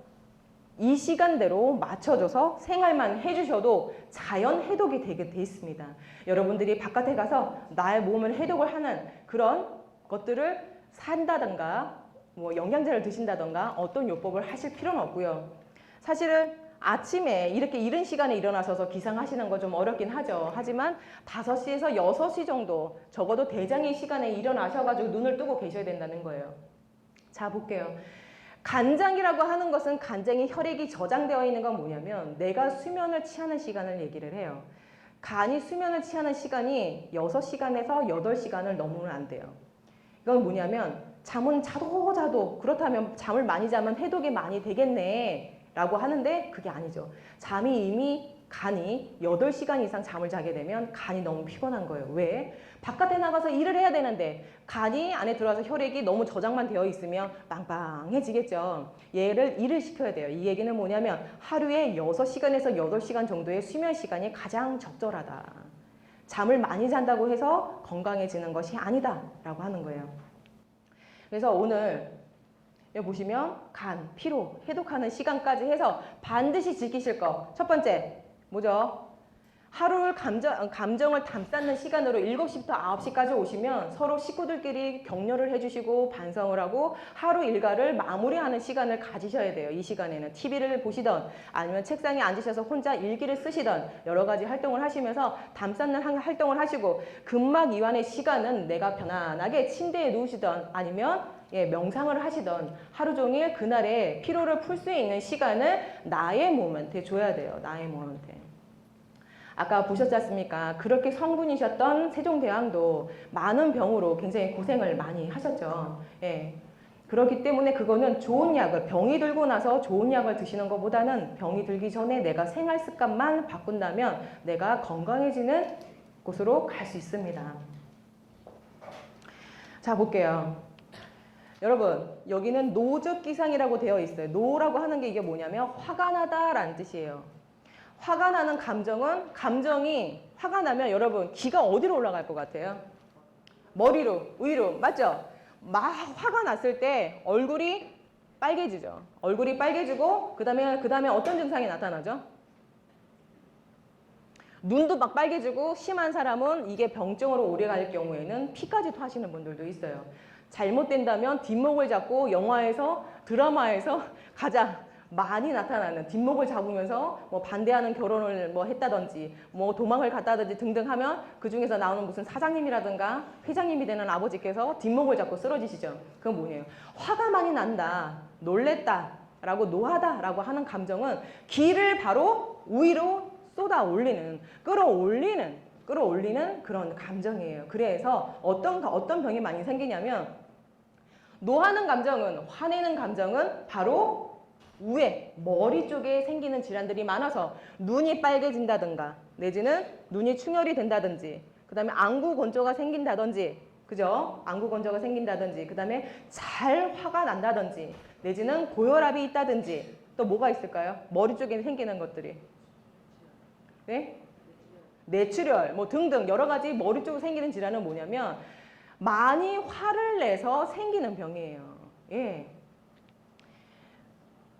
이 시간대로 맞춰줘서 생활만 해주셔도 자연 해독이 되게 돼 있습니다. 여러분들이 바깥에 가서 나의 몸을 해독을 하는 그런 것들을 산다던가 뭐 영양제를 드신다던가 어떤 요법을 하실 필요는 없고요. 사실은 아침에 이렇게 이른 시간에 일어나셔서 기상하시는 건 좀 어렵긴 하죠. 하지만 5시에서 6시 정도 적어도 대장의 시간에 일어나셔가지고 눈을 뜨고 계셔야 된다는 거예요. 자, 볼게요. 간장이라고 하는 것은 간장이 혈액이 저장되어 있는 건 뭐냐면 내가 수면을 취하는 시간을 얘기를 해요. 간이 수면을 취하는 시간이 6시간에서 8시간을 넘으면 안 돼요. 이건 뭐냐면 잠은 자도 그렇다면 잠을 많이 자면 해독이 많이 되겠네 라고 하는데 그게 아니죠. 잠이 이미 간이 8시간 이상 잠을 자게 되면 간이 너무 피곤한 거예요. 왜? 바깥에 나가서 일을 해야 되는데 간이 안에 들어와서 혈액이 너무 저장만 되어 있으면 빵빵해지겠죠. 얘를 일을 시켜야 돼요. 이 얘기는 뭐냐면 하루에 6시간에서 8시간 정도의 수면 시간이 가장 적절하다. 잠을 많이 잔다고 해서 건강해지는 것이 아니다 라고 하는 거예요. 그래서 오늘 여기 보시면 간, 피로, 해독하는 시간까지 해서 반드시 지키실 거. 첫 번째 뭐죠? 하루를 감정을 담쌓는 시간으로 7시부터 9시까지 오시면 서로 식구들끼리 격려를 해주시고 반성을 하고 하루 일과를 마무리하는 시간을 가지셔야 돼요. 이 시간에는 TV를 보시던 아니면 책상에 앉으셔서 혼자 일기를 쓰시던 여러 가지 활동을 하시면서 담쌓는 활동을 하시고 근막 이완의 시간은 내가 편안하게 침대에 누우시던 아니면 명상을 하시던 하루 종일 그날의 피로를 풀 수 있는 시간을 나의 몸한테 줘야 돼요. 나의 몸한테. 아까 보셨지 않습니까? 그렇게 성분이셨던 세종대왕도 많은 병으로 굉장히 고생을 많이 하셨죠. 그렇기 때문에 그거는 좋은 약을, 병이 들고 나서 좋은 약을 드시는 것보다는 병이 들기 전에 내가 생활 습관만 바꾼다면 내가 건강해지는 곳으로 갈 수 있습니다. 자, 볼게요. 여러분, 여기는 노적기상이라고 되어 있어요. 노라고 하는 게 이게 뭐냐면 화가 나다라는 뜻이에요. 화가 나는 감정이 화가 나면 여러분 기가 어디로 올라갈 것 같아요? 머리로, 위로, 맞죠? 막 화가 났을 때 얼굴이 빨개지죠. 얼굴이 빨개지고 그 다음에 어떤 증상이 나타나죠? 눈도 막 빨개지고 심한 사람은 이게 병증으로 오래갈 경우에는 피까지 토하시는 분들도 있어요. 잘못된다면 뒷목을 잡고 영화에서 드라마에서 가장 많이 나타나는 뒷목을 잡으면서 뭐 반대하는 결혼을 뭐 했다든지 뭐 도망을 갔다든지 등등 하면 그 중에서 나오는 무슨 사장님이라든가 회장님이 되는 아버지께서 뒷목을 잡고 쓰러지시죠. 그건 뭐예요? 화가 많이 난다, 놀랬다 라고 노하다 라고 하는 감정은 기를 바로 위로 쏟아 올리는 끌어올리는 그런 감정이에요. 그래서 어떤 병이 많이 생기냐면 노하는 감정은 화내는 감정은 바로 위에 머리 쪽에 생기는 질환들이 많아서 눈이 빨개진다든가 내지는 눈이 충혈이 된다든지 그 다음에 안구 건조가 생긴다든지 그죠? 안구 건조가 생긴다든지 그 다음에 잘 화가 난다든지 내지는 고혈압이 있다든지 또 뭐가 있을까요? 머리 쪽에 생기는 것들이 네? 뇌출혈 뭐 등등 여러 가지 머리 쪽에 생기는 질환은 뭐냐면 많이 화를 내서 생기는 병이에요. 예.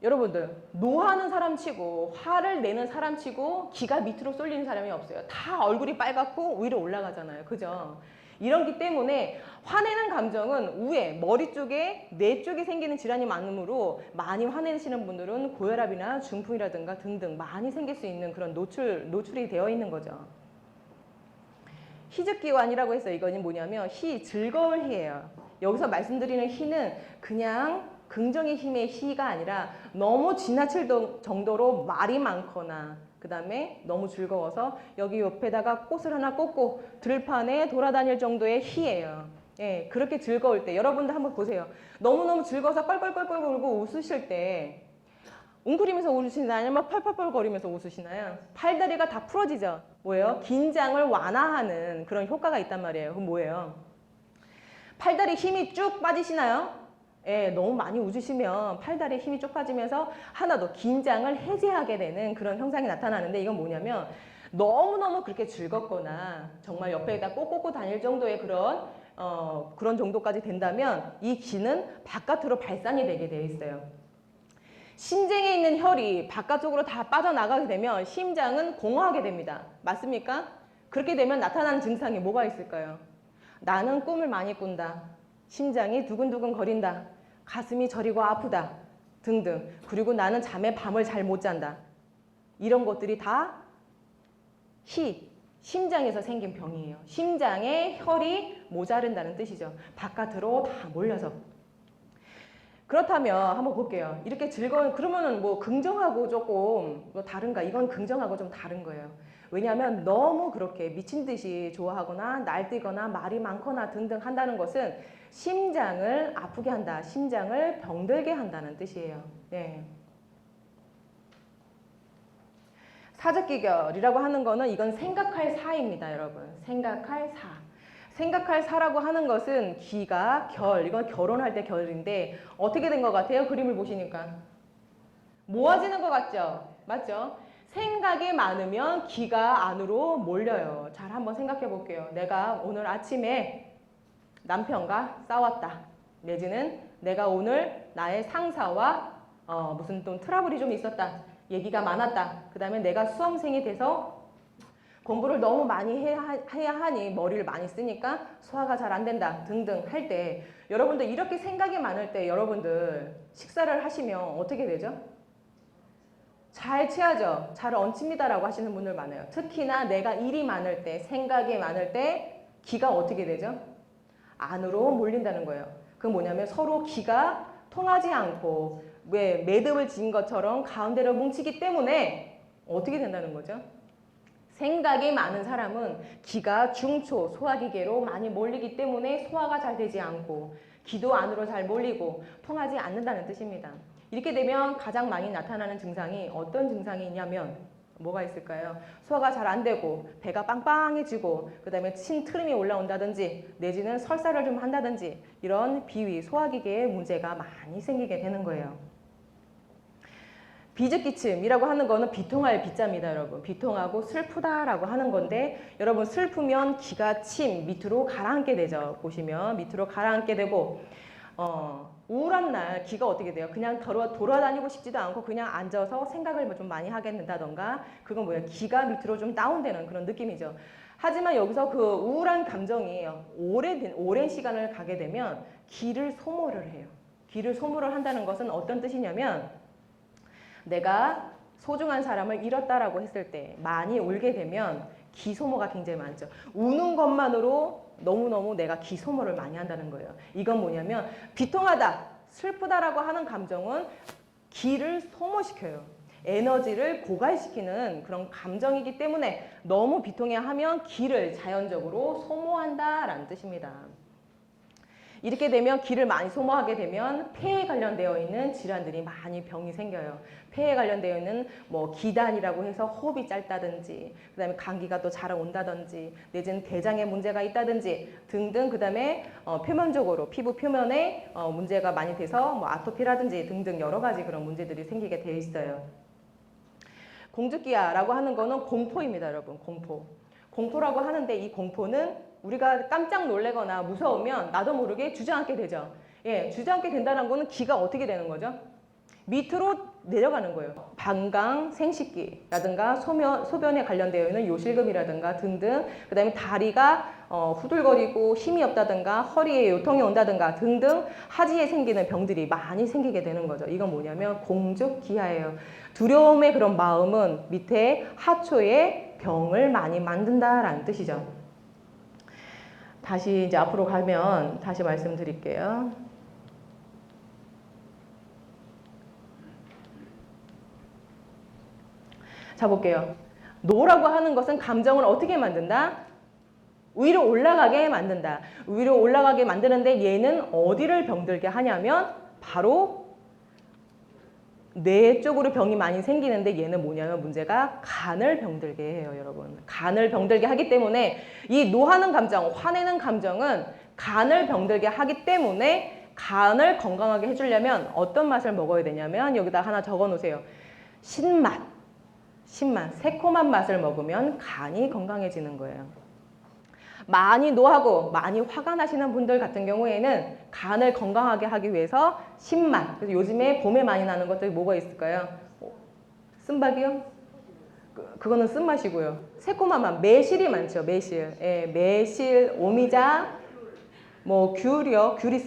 여러분들 노하는 사람 치고 화를 내는 사람 치고 기가 밑으로 쏠리는 사람이 없어요. 다 얼굴이 빨갛고 위로 올라가잖아요. 그죠? 이렇기 때문에 화내는 감정은 위에 머리 쪽에 뇌 쪽에 생기는 질환이 많으므로 많이 화내시는 분들은 고혈압이나 중풍이라든가 등등 많이 생길 수 있는 그런 노출이 되어 있는 거죠. 희즉기환이라고 해서 이거는 뭐냐면 즐거울 희예요. 여기서 말씀드리는 희는 그냥 긍정의 힘의 희가 아니라 너무 지나칠 정도로 말이 많거나 그 다음에 너무 즐거워서 여기 옆에다가 꽃을 하나 꽂고 들판에 돌아다닐 정도의 희예요. 예, 그렇게 즐거울 때 여러분들 한번 보세요. 너무너무 즐거워서 껄껄껄껄 울고 웃으실 때 웅크리면서 웃으시나요? 아니면 펄펄펄 거리면서 웃으시나요? 팔다리가 다 풀어지죠. 뭐예요? 긴장을 완화하는 그런 효과가 있단 말이에요. 그럼 뭐예요? 팔다리 힘이 쭉 빠지시나요? 예, 너무 많이 웃으시면 팔다리에 힘이 쭉 빠지면서 하나도 긴장을 해제하게 되는 그런 현상이 나타나는데 이건 뭐냐면 너무너무 그렇게 즐겁거나 정말 옆에다 꼭 꽂고 다닐 정도의 그런 정도까지 된다면 이 기는 바깥으로 발산이 되게 되어 있어요. 심장에 있는 혈이 바깥쪽으로 다 빠져나가게 되면 심장은 공허하게 됩니다. 맞습니까? 그렇게 되면 나타나는 증상이 뭐가 있을까요? 나는 꿈을 많이 꾼다. 심장이 두근두근 거린다. 가슴이 저리고 아프다. 등등. 그리고 나는 잠에 밤을 잘 못 잔다. 이런 것들이 다 심장에서 생긴 병이에요. 심장에 혈이 모자른다는 뜻이죠. 바깥으로 다 몰려서. 그렇다면 한번 볼게요. 이렇게 즐거운, 그러면은 뭐 긍정하고 조금 뭐 다른가? 이건 긍정하고 좀 다른 거예요. 왜냐하면 너무 그렇게 미친 듯이 좋아하거나 날뛰거나 말이 많거나 등등 한다는 것은 심장을 아프게 한다. 심장을 병들게 한다는 뜻이에요. 네. 사적기결이라고 하는 거는 이건 생각할 사입니다, 여러분. 생각할 사. 생각할 사라고 하는 것은 기가 결, 이건 결혼할 때 결인데 어떻게 된 것 같아요? 그림을 보시니까 모아지는 것 같죠? 맞죠? 생각이 많으면 기가 안으로 몰려요. 잘 한번 생각해 볼게요. 내가 오늘 아침에 남편과 싸웠다. 내지는 내가 오늘 나의 상사와 무슨 좀 트러블이 좀 있었다. 얘기가 많았다. 그 다음에 내가 수험생이 돼서 공부를 너무 많이 해야 하니 머리를 많이 쓰니까 소화가 잘 안 된다 등등 할 때 여러분들 이렇게 생각이 많을 때 여러분들 식사를 하시면 어떻게 되죠? 잘 체하죠. 잘 얹힙니다라고 하시는 분들 많아요. 특히나 내가 일이 많을 때 생각이 많을 때 기가 어떻게 되죠? 안으로 몰린다는 거예요. 그건 뭐냐면 서로 기가 통하지 않고 왜 매듭을 지은 것처럼 가운데로 뭉치기 때문에 어떻게 된다는 거죠? 생각이 많은 사람은 기가 중초 소화기계로 많이 몰리기 때문에 소화가 잘 되지 않고 기도 안으로 잘 몰리고 통하지 않는다는 뜻입니다. 이렇게 되면 가장 많이 나타나는 증상이 어떤 증상이 있냐면 뭐가 있을까요? 소화가 잘 안 되고 배가 빵빵해지고 그 다음에 신트름이 올라온다든지 내지는 설사를 좀 한다든지 이런 비위 소화기계에 문제가 많이 생기게 되는 거예요. 비즈기침이라고 하는 거는 비통할 비자입니다, 여러분. 비통하고 슬프다라고 하는 건데 여러분 슬프면 기가 침 밑으로 가라앉게 되죠. 보시면 밑으로 가라앉게 되고 우울한 날 기가 어떻게 돼요? 그냥 돌아다니고 싶지도 않고 그냥 앉아서 생각을 좀 많이 하게 된다던가 그건 뭐예요? 기가 밑으로 좀 다운되는 그런 느낌이죠. 하지만 여기서 그 우울한 감정이 오랜 시간을 가게 되면 기를 소모를 해요. 기를 소모를 한다는 것은 어떤 뜻이냐면 내가 소중한 사람을 잃었다라고 했을 때 많이 울게 되면 기 소모가 굉장히 많죠. 우는 것만으로 너무너무 내가 기 소모를 많이 한다는 거예요. 이건 뭐냐면 비통하다, 슬프다라고 하는 감정은 기를 소모시켜요. 에너지를 고갈시키는 그런 감정이기 때문에 너무 비통해하면 기를 자연적으로 소모한다라는 뜻입니다. 이렇게 되면 기를 많이 소모하게 되면 폐에 관련되어 있는 질환들이 많이 병이 생겨요. 폐에 관련되어 있는 뭐 기단이라고 해서 호흡이 짧다든지 그다음에 감기가 또 잘 온다든지 내지는 대장에 문제가 있다든지 등등 그다음에 표면적으로 피부 표면에 문제가 많이 돼서 뭐 아토피라든지 등등 여러 가지 그런 문제들이 생기게 되어 있어요. 공주기아라고 하는 거는 공포입니다, 여러분. 공포라고 하는데 이 공포는 우리가 깜짝 놀래거나 무서우면 나도 모르게 주저앉게 되죠. 예, 주저앉게 된다는 거는 기가 어떻게 되는 거죠? 밑으로 내려가는 거예요. 방광, 생식기라든가 소변에 관련되어 있는 요실금이라든가 등등 그 다음에 다리가 후들거리고 힘이 없다든가 허리에 요통이 온다든가 등등 하지에 생기는 병들이 많이 생기게 되는 거죠. 이건 뭐냐면 공주기아예요. 두려움의 그런 마음은 밑에 하초에 병을 많이 만든다라는 뜻이죠. 다시 이제 앞으로 가면 다시 말씀드릴게요. 자 볼게요. 노라고 하는 것은 감정을 어떻게 만든다? 위로 올라가게 만든다. 위로 올라가게 만드는데 얘는 어디를 병들게 하냐면 바로 뇌 쪽으로 병이 많이 생기는데 얘는 뭐냐면 문제가 간을 병들게 해요, 여러분. 간을 병들게 하기 때문에 이 노하는 감정, 화내는 감정은 간을 병들게 하기 때문에 간을 건강하게 해주려면 어떤 맛을 먹어야 되냐면 여기다 하나 적어 놓으세요. 신맛, 새콤한 맛을 먹으면 간이 건강해지는 거예요. 많이 노하고 많이 화가 나시는 분들 같은 경우에는 간을 건강하게 하기 위해서 신맛. 그래서 요즘에 봄에 많이 나는 것들이 뭐가 있을까요? 쓴박이요? 그거는 쓴맛이고요. 새콤한 맛, 매실이 많죠. 매실. 예, 매실, 오미자, 뭐 귤이요. 귤이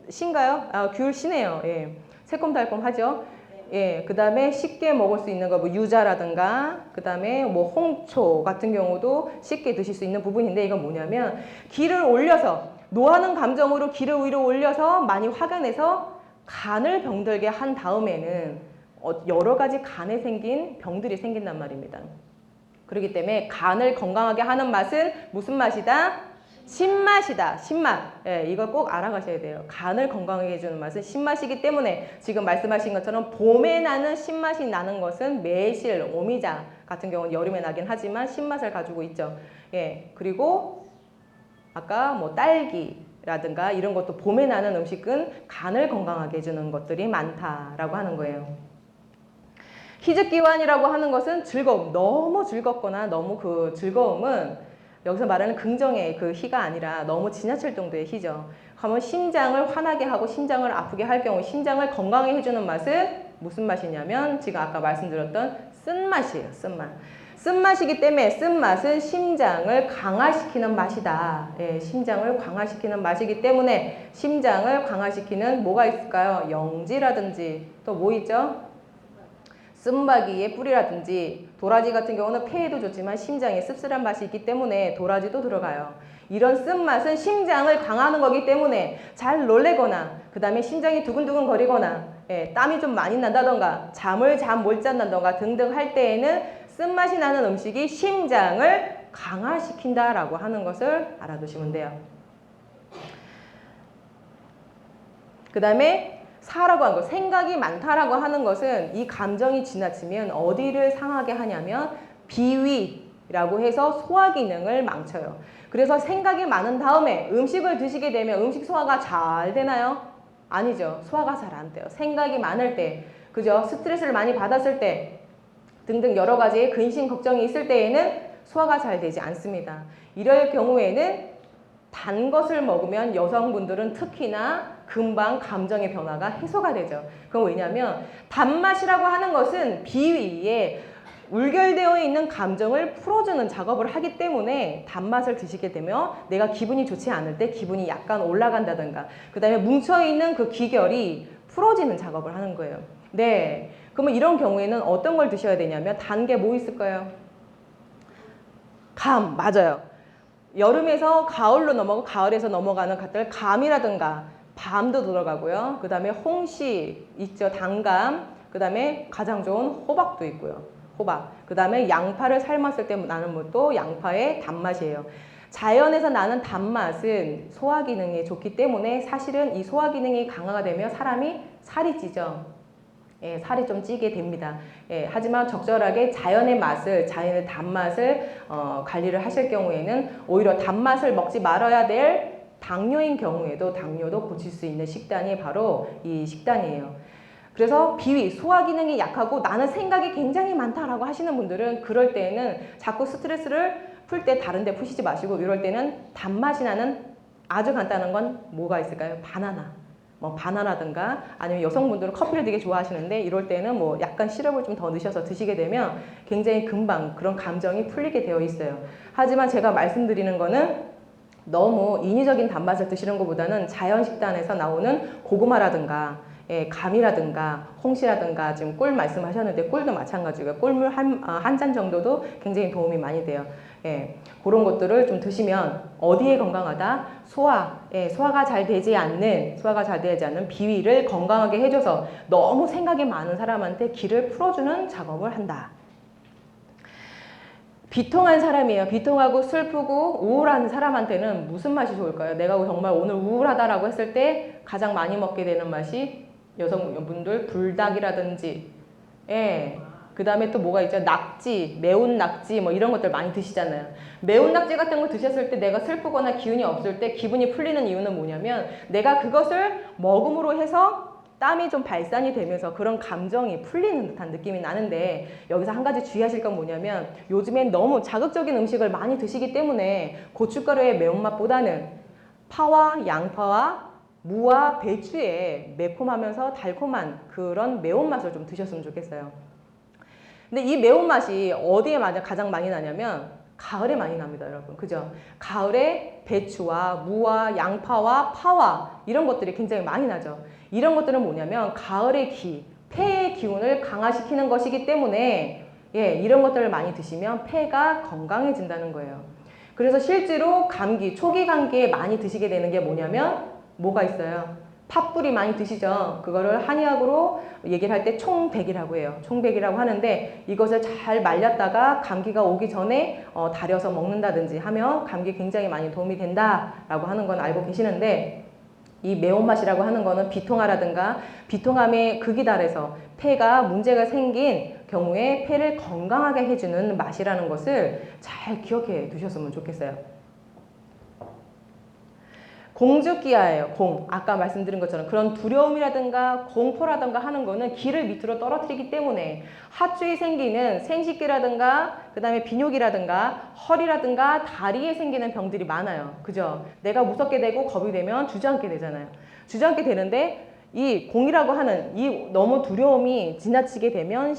신가요? 아, 귤 신해요. 예. 새콤달콤하죠. 예, 그 다음에 쉽게 먹을 수 있는 거, 뭐 유자라든가, 그 다음에 뭐 홍초 같은 경우도 쉽게 드실 수 있는 부분인데, 이건 뭐냐면 기를 올려서 노하는 감정으로 기를 위로 올려서 많이 화가 내서 간을 병들게 한 다음에는 여러 가지 간에 생긴 병들이 생긴단 말입니다. 그렇기 때문에 간을 건강하게 하는 맛은 무슨 맛이다? 신맛이다. 신맛. 예, 이걸 꼭 알아가셔야 돼요. 간을 건강하게 해주는 맛은 신맛이기 때문에 지금 말씀하신 것처럼 봄에 나는 신맛이 나는 것은 매실, 오미자 같은 경우는 여름에 나긴 하지만 신맛을 가지고 있죠. 예, 그리고 아까 뭐 딸기라든가 이런 것도 봄에 나는 음식은 간을 건강하게 해주는 것들이 많다라고 하는 거예요. 희즉기환이라고 하는 것은 즐거움, 너무 즐겁거나 너무 그 즐거움은 여기서 말하는 긍정의 그 희가 아니라 너무 지나칠 정도의 희죠. 하면 심장을 화나게 하고 심장을 아프게 할 경우 심장을 건강하게 해주는 맛은 무슨 맛이냐면 지금 아까 말씀드렸던 쓴맛이에요. 쓴맛. 쓴맛이기 때문에 쓴맛은 심장을 강화시키는 맛이다. 예, 심장을 강화시키는 맛이기 때문에 심장을 강화시키는 뭐가 있을까요? 영지라든지 또 뭐 있죠? 쓴바기의 뿌리라든지 도라지 같은 경우는 폐에도 좋지만 심장에 씁쓸한 맛이 있기 때문에 도라지도 들어가요. 이런 쓴맛은 심장을 강화하는 거기 때문에 잘 놀래거나 그 다음에 심장이 두근두근 거리거나 땀이 좀 많이 난다던가 잠을 못 잔다던가 등등 할 때에는 쓴맛이 나는 음식이 심장을 강화시킨다라고 하는 것을 알아두시면 돼요. 그 다음에 사라고 하는 것, 생각이 많다라고 하는 것은 이 감정이 지나치면 어디를 상하게 하냐면 비위라고 해서 소화 기능을 망쳐요. 그래서 생각이 많은 다음에 음식을 드시게 되면 음식 소화가 잘 되나요? 아니죠. 소화가 잘 안 돼요. 생각이 많을 때, 그죠? 스트레스를 많이 받았을 때 등등 여러 가지 근심 걱정이 있을 때에는 소화가 잘 되지 않습니다. 이럴 경우에는 단 것을 먹으면 여성분들은 특히나 금방 감정의 변화가 해소가 되죠. 그건 왜냐하면 단맛이라고 하는 것은 비위에 울결되어 있는 감정을 풀어주는 작업을 하기 때문에 단맛을 드시게 되면 내가 기분이 좋지 않을 때 기분이 약간 올라간다든가 그 다음에 뭉쳐있는 그 기결이 풀어지는 작업을 하는 거예요. 네, 그러면 이런 경우에는 어떤 걸 드셔야 되냐면 단 게 뭐 있을까요? 감, 맞아요. 여름에서 가을로 넘어가고 가을에서 넘어가는 것들 감이라든가 밤도 들어가고요. 그 다음에 홍시 있죠. 단감. 그 다음에 가장 좋은 호박도 있고요. 호박. 그 다음에 양파를 삶았을 때 나는 것도 양파의 단맛이에요. 자연에서 나는 단맛은 소화 기능에 좋기 때문에 사실은 이 소화 기능이 강화가 되면 사람이 살이 찌죠. 예, 살이 좀 찌게 됩니다. 예, 하지만 적절하게 자연의 맛을, 자연의 단맛을 관리를 하실 경우에는 오히려 단맛을 먹지 말아야 될 당뇨인 경우에도 당뇨도 고칠 수 있는 식단이 바로 이 식단이에요. 그래서 비위, 소화 기능이 약하고 나는 생각이 굉장히 많다라고 하시는 분들은 그럴 때에는 자꾸 스트레스를 풀 때 다른 데 푸시지 마시고 이럴 때는 단맛이 나는 아주 간단한 건 뭐가 있을까요? 바나나. 뭐 바나나든가 아니면 여성분들은 커피를 되게 좋아하시는데 이럴 때는 뭐 약간 시럽을 좀 더 넣으셔서 드시게 되면 굉장히 금방 그런 감정이 풀리게 되어 있어요. 하지만 제가 말씀드리는 거는 너무 인위적인 단맛을 드시는 것보다는 자연 식단에서 나오는 고구마라든가 감이라든가 홍시라든가 지금 꿀 말씀하셨는데 꿀도 마찬가지고요. 꿀물 한 잔 정도도 굉장히 도움이 많이 돼요. 그런 것들을 좀 드시면 어디에 건강하다? 소화가 잘 되지 않는 비위를 건강하게 해줘서 너무 생각이 많은 사람한테 기를 풀어주는 작업을 한다. 비통한 사람이에요. 비통하고 슬프고 우울한 사람한테는 무슨 맛이 좋을까요? 내가 정말 오늘 우울하다라고 했을 때 가장 많이 먹게 되는 맛이 여성분들 불닭이라든지 그 다음에 또 뭐가 있죠? 낙지, 매운 낙지 뭐 이런 것들 많이 드시잖아요. 매운 낙지 같은 거 드셨을 때 내가 슬프거나 기운이 없을 때 기분이 풀리는 이유는 뭐냐면 내가 그것을 먹음으로 해서 땀이 좀 발산이 되면서 그런 감정이 풀리는 듯한 느낌이 나는데 여기서 한 가지 주의하실 건 뭐냐면 요즘엔 너무 자극적인 음식을 많이 드시기 때문에 고춧가루의 매운맛보다는 파와 양파와 무와 배추의 매콤하면서 달콤한 그런 매운맛을 좀 드셨으면 좋겠어요. 근데 이 매운맛이 어디에 가장 많이 나냐면 가을에 많이 납니다, 여러분. 그죠? 가을에 배추와 무와 양파와 파와 이런 것들이 굉장히 많이 나죠. 이런 것들은 뭐냐면 가을의 폐의 기운을 강화시키는 것이기 때문에 이런 것들을 많이 드시면 폐가 건강해진다는 거예요. 그래서 실제로 초기 감기에 많이 드시게 되는 게 뭐냐면 뭐가 있어요? 팥뿌리 많이 드시죠? 그거를 한의학으로 얘기를 할 때 총백이라고 해요. 총백이라고 하는데 이것을 잘 말렸다가 감기가 오기 전에 달여서 먹는다든지 하면 감기에 굉장히 많이 도움이 된다라고 하는 건 알고 계시는데 이 매운맛이라고 하는 거는 비통하라든가 비통함에 극이 달해서 폐가 문제가 생긴 경우에 폐를 건강하게 해주는 맛이라는 것을 잘 기억해 두셨으면 좋겠어요. 공주기아예요. 아까 말씀드린 것처럼 그런 두려움이라든가 공포라든가 하는 거는 기를 밑으로 떨어뜨리기 때문에 하주에 생기는 생식기라든가 그 다음에 비뇨기라든가 허리라든가 다리에 생기는 병들이 많아요. 그죠? 내가 무섭게 되고 겁이 되면 주저앉게 되잖아요. 주저앉게 되는데 이 공이라고 하는 이 너무 두려움이 지나치게 되면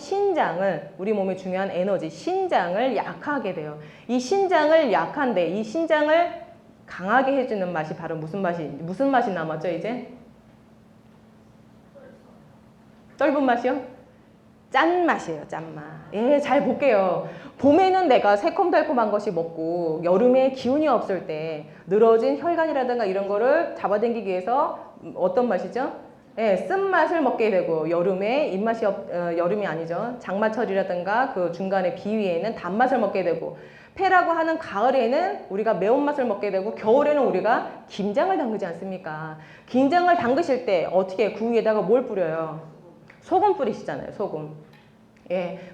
우리 몸의 중요한 에너지 신장을 약하게 돼요. 이 신장을 약한데 이 신장을 강하게 해주는 맛이 바로 무슨 맛이 남았죠 이제? 떫은 맛이요? 짠맛이에요, 짠맛. 잘 볼게요. 봄에는 내가 새콤달콤한 것이 먹고 여름에 기운이 없을 때 늘어진 혈관이라든가 이런 거를 잡아당기기 위해서 어떤 맛이죠? 쓴맛을 먹게 되고 여름에 여름이 아니죠. 장마철이라든가 그 중간에 비위에는 단맛을 먹게 되고 폐라고 하는 가을에는 우리가 매운맛을 먹게 되고 겨울에는 우리가 김장을 담그지 않습니까? 김장을 담그실 때 어떻게 그 위에다가 뭘 뿌려요? 소금 뿌리시잖아요, 소금.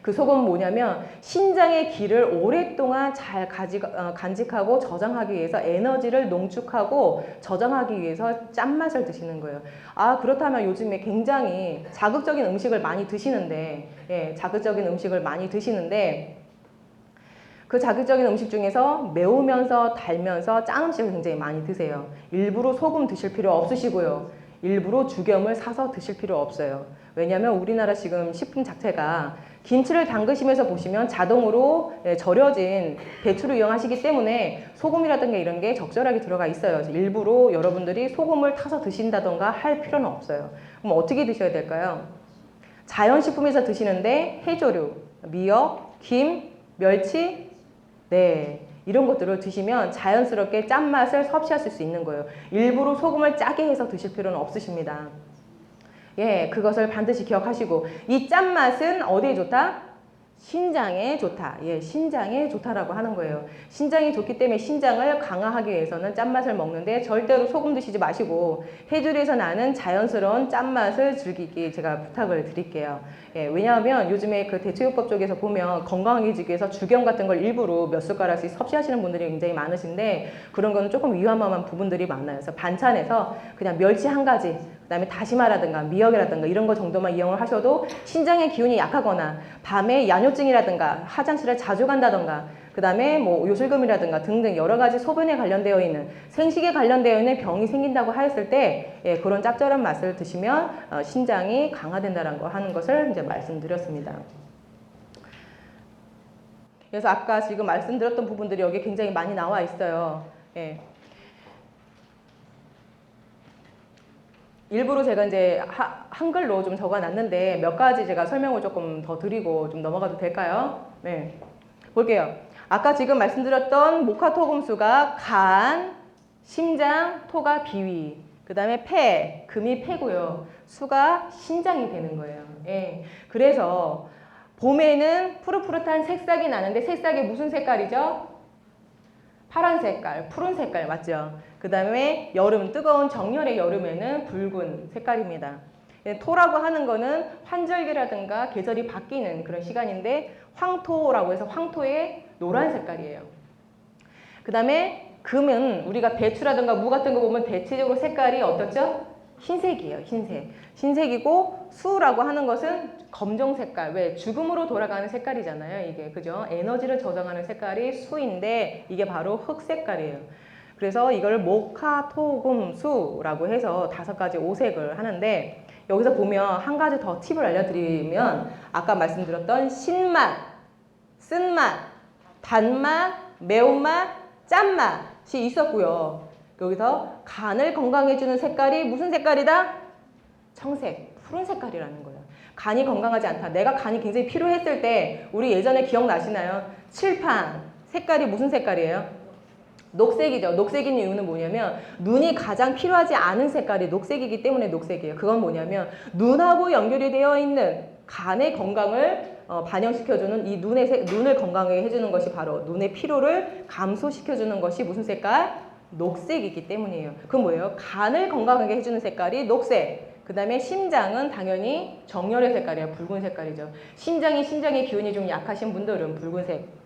그 소금은 뭐냐면 신장의 기를 오랫동안 잘 간직하고 저장하기 위해서 에너지를 농축하고 저장하기 위해서 짠맛을 드시는 거예요. 그렇다면 요즘에 굉장히 자극적인 음식을 많이 드시는데 그 자극적인 음식 중에서 매우면서 달면서 짠 음식을 굉장히 많이 드세요. 일부러 소금 드실 필요 없으시고요. 일부러 죽염을 사서 드실 필요 없어요. 왜냐하면 우리나라 지금 식품 자체가 김치를 담그시면서 보시면 자동으로 절여진 배추를 이용하시기 때문에 소금이라든가 이런 게 적절하게 들어가 있어요. 일부러 여러분들이 소금을 타서 드신다던가 할 필요는 없어요. 그럼 어떻게 드셔야 될까요? 자연식품에서 드시는데 해조류, 미역, 김, 멸치, 이런 것들을 드시면 자연스럽게 짠맛을 섭취하실 수 있는 거예요. 일부러 소금을 짜게 해서 드실 필요는 없으십니다. 그것을 반드시 기억하시고 이 짠맛은 어디에 좋다? 신장에 좋다. 신장에 좋다라고 하는 거예요. 신장이 좋기 때문에 신장을 강화하기 위해서는 짠맛을 먹는데 절대로 소금 드시지 마시고 해조류에서 나는 자연스러운 짠맛을 즐기기 제가 부탁을 드릴게요. 왜냐하면 요즘에 그 대체요법 쪽에서 보면 건강해지기 위해서 죽염 같은 걸 일부러 몇 숟가락씩 섭취하시는 분들이 굉장히 많으신데 그런 거는 조금 위험한 부분들이 많아요. 그래서 반찬에서 그냥 멸치 한 가지 그 다음에 다시마라든가 미역이라든가 이런 거 정도만 이용을 하셔도 신장의 기운이 약하거나 밤에 야뇨증이라든가 화장실을 자주 간다던가 그 다음에 뭐 요실금이라든가 등등 여러 가지 소변에 관련되어 있는 생식에 관련되어 있는 병이 생긴다고 하였을 때 그런 짭짤한 맛을 드시면 신장이 강화된다는 거 하는 것을 이제 말씀드렸습니다. 그래서 아까 지금 말씀드렸던 부분들이 여기 굉장히 많이 나와 있어요. 일부러 제가 이제 한글로 좀 적어놨는데 몇 가지 제가 설명을 조금 더 드리고 좀 넘어가도 될까요? 볼게요. 아까 지금 말씀드렸던 목화토금수가 간, 심장, 토가 비위, 그 다음에 폐, 금이 폐고요. 수가 신장이 되는 거예요. 그래서 봄에는 푸릇푸릇한 새싹이 나는데 새싹이 무슨 색깔이죠? 파란 색깔, 푸른 색깔 맞죠? 그 다음에 여름, 뜨거운 정열의 여름에는 붉은 색깔입니다. 토라고 하는 거는 환절기라든가 계절이 바뀌는 그런 시간인데 황토라고 해서 황토의 노란 색깔이에요. 그 다음에 금은 우리가 배추라든가 무 같은 거 보면 대체적으로 색깔이 어떻죠? 흰색이에요. 흰색. 흰색이고 수라고 하는 것은 검정 색깔. 왜? 죽음으로 돌아가는 색깔이잖아요. 이게 그죠? 에너지를 저장하는 색깔이 수인데 이게 바로 흑 색깔이에요. 그래서 이걸 목화토금수라고 해서 5가지 오색을 하는데 여기서 보면 한 가지 더 팁을 알려드리면 아까 말씀드렸던 신맛, 쓴맛, 단맛, 매운맛, 짠맛이 있었고요. 여기서 간을 건강해주는 색깔이 무슨 색깔이다? 청색, 푸른 색깔이라는 거예요. 간이 건강하지 않다. 내가 간이 굉장히 필요했을 때 우리 예전에 기억나시나요? 칠판 색깔이 무슨 색깔이에요? 녹색이죠. 녹색인 이유는 뭐냐면 눈이 가장 필요하지 않은 색깔이 녹색이기 때문에 녹색이에요. 그건 뭐냐면 눈하고 연결이 되어 있는 간의 건강을 반영시켜주는 이 눈을 건강하게 해주는 것이 바로 눈의 피로를 감소시켜주는 것이 무슨 색깔? 녹색이기 때문이에요. 그건 뭐예요? 간을 건강하게 해주는 색깔이 녹색. 그 다음에 심장은 당연히 정열의 색깔이에요. 붉은 색깔이죠. 신장의 기운이 좀 약하신 분들은 붉은색.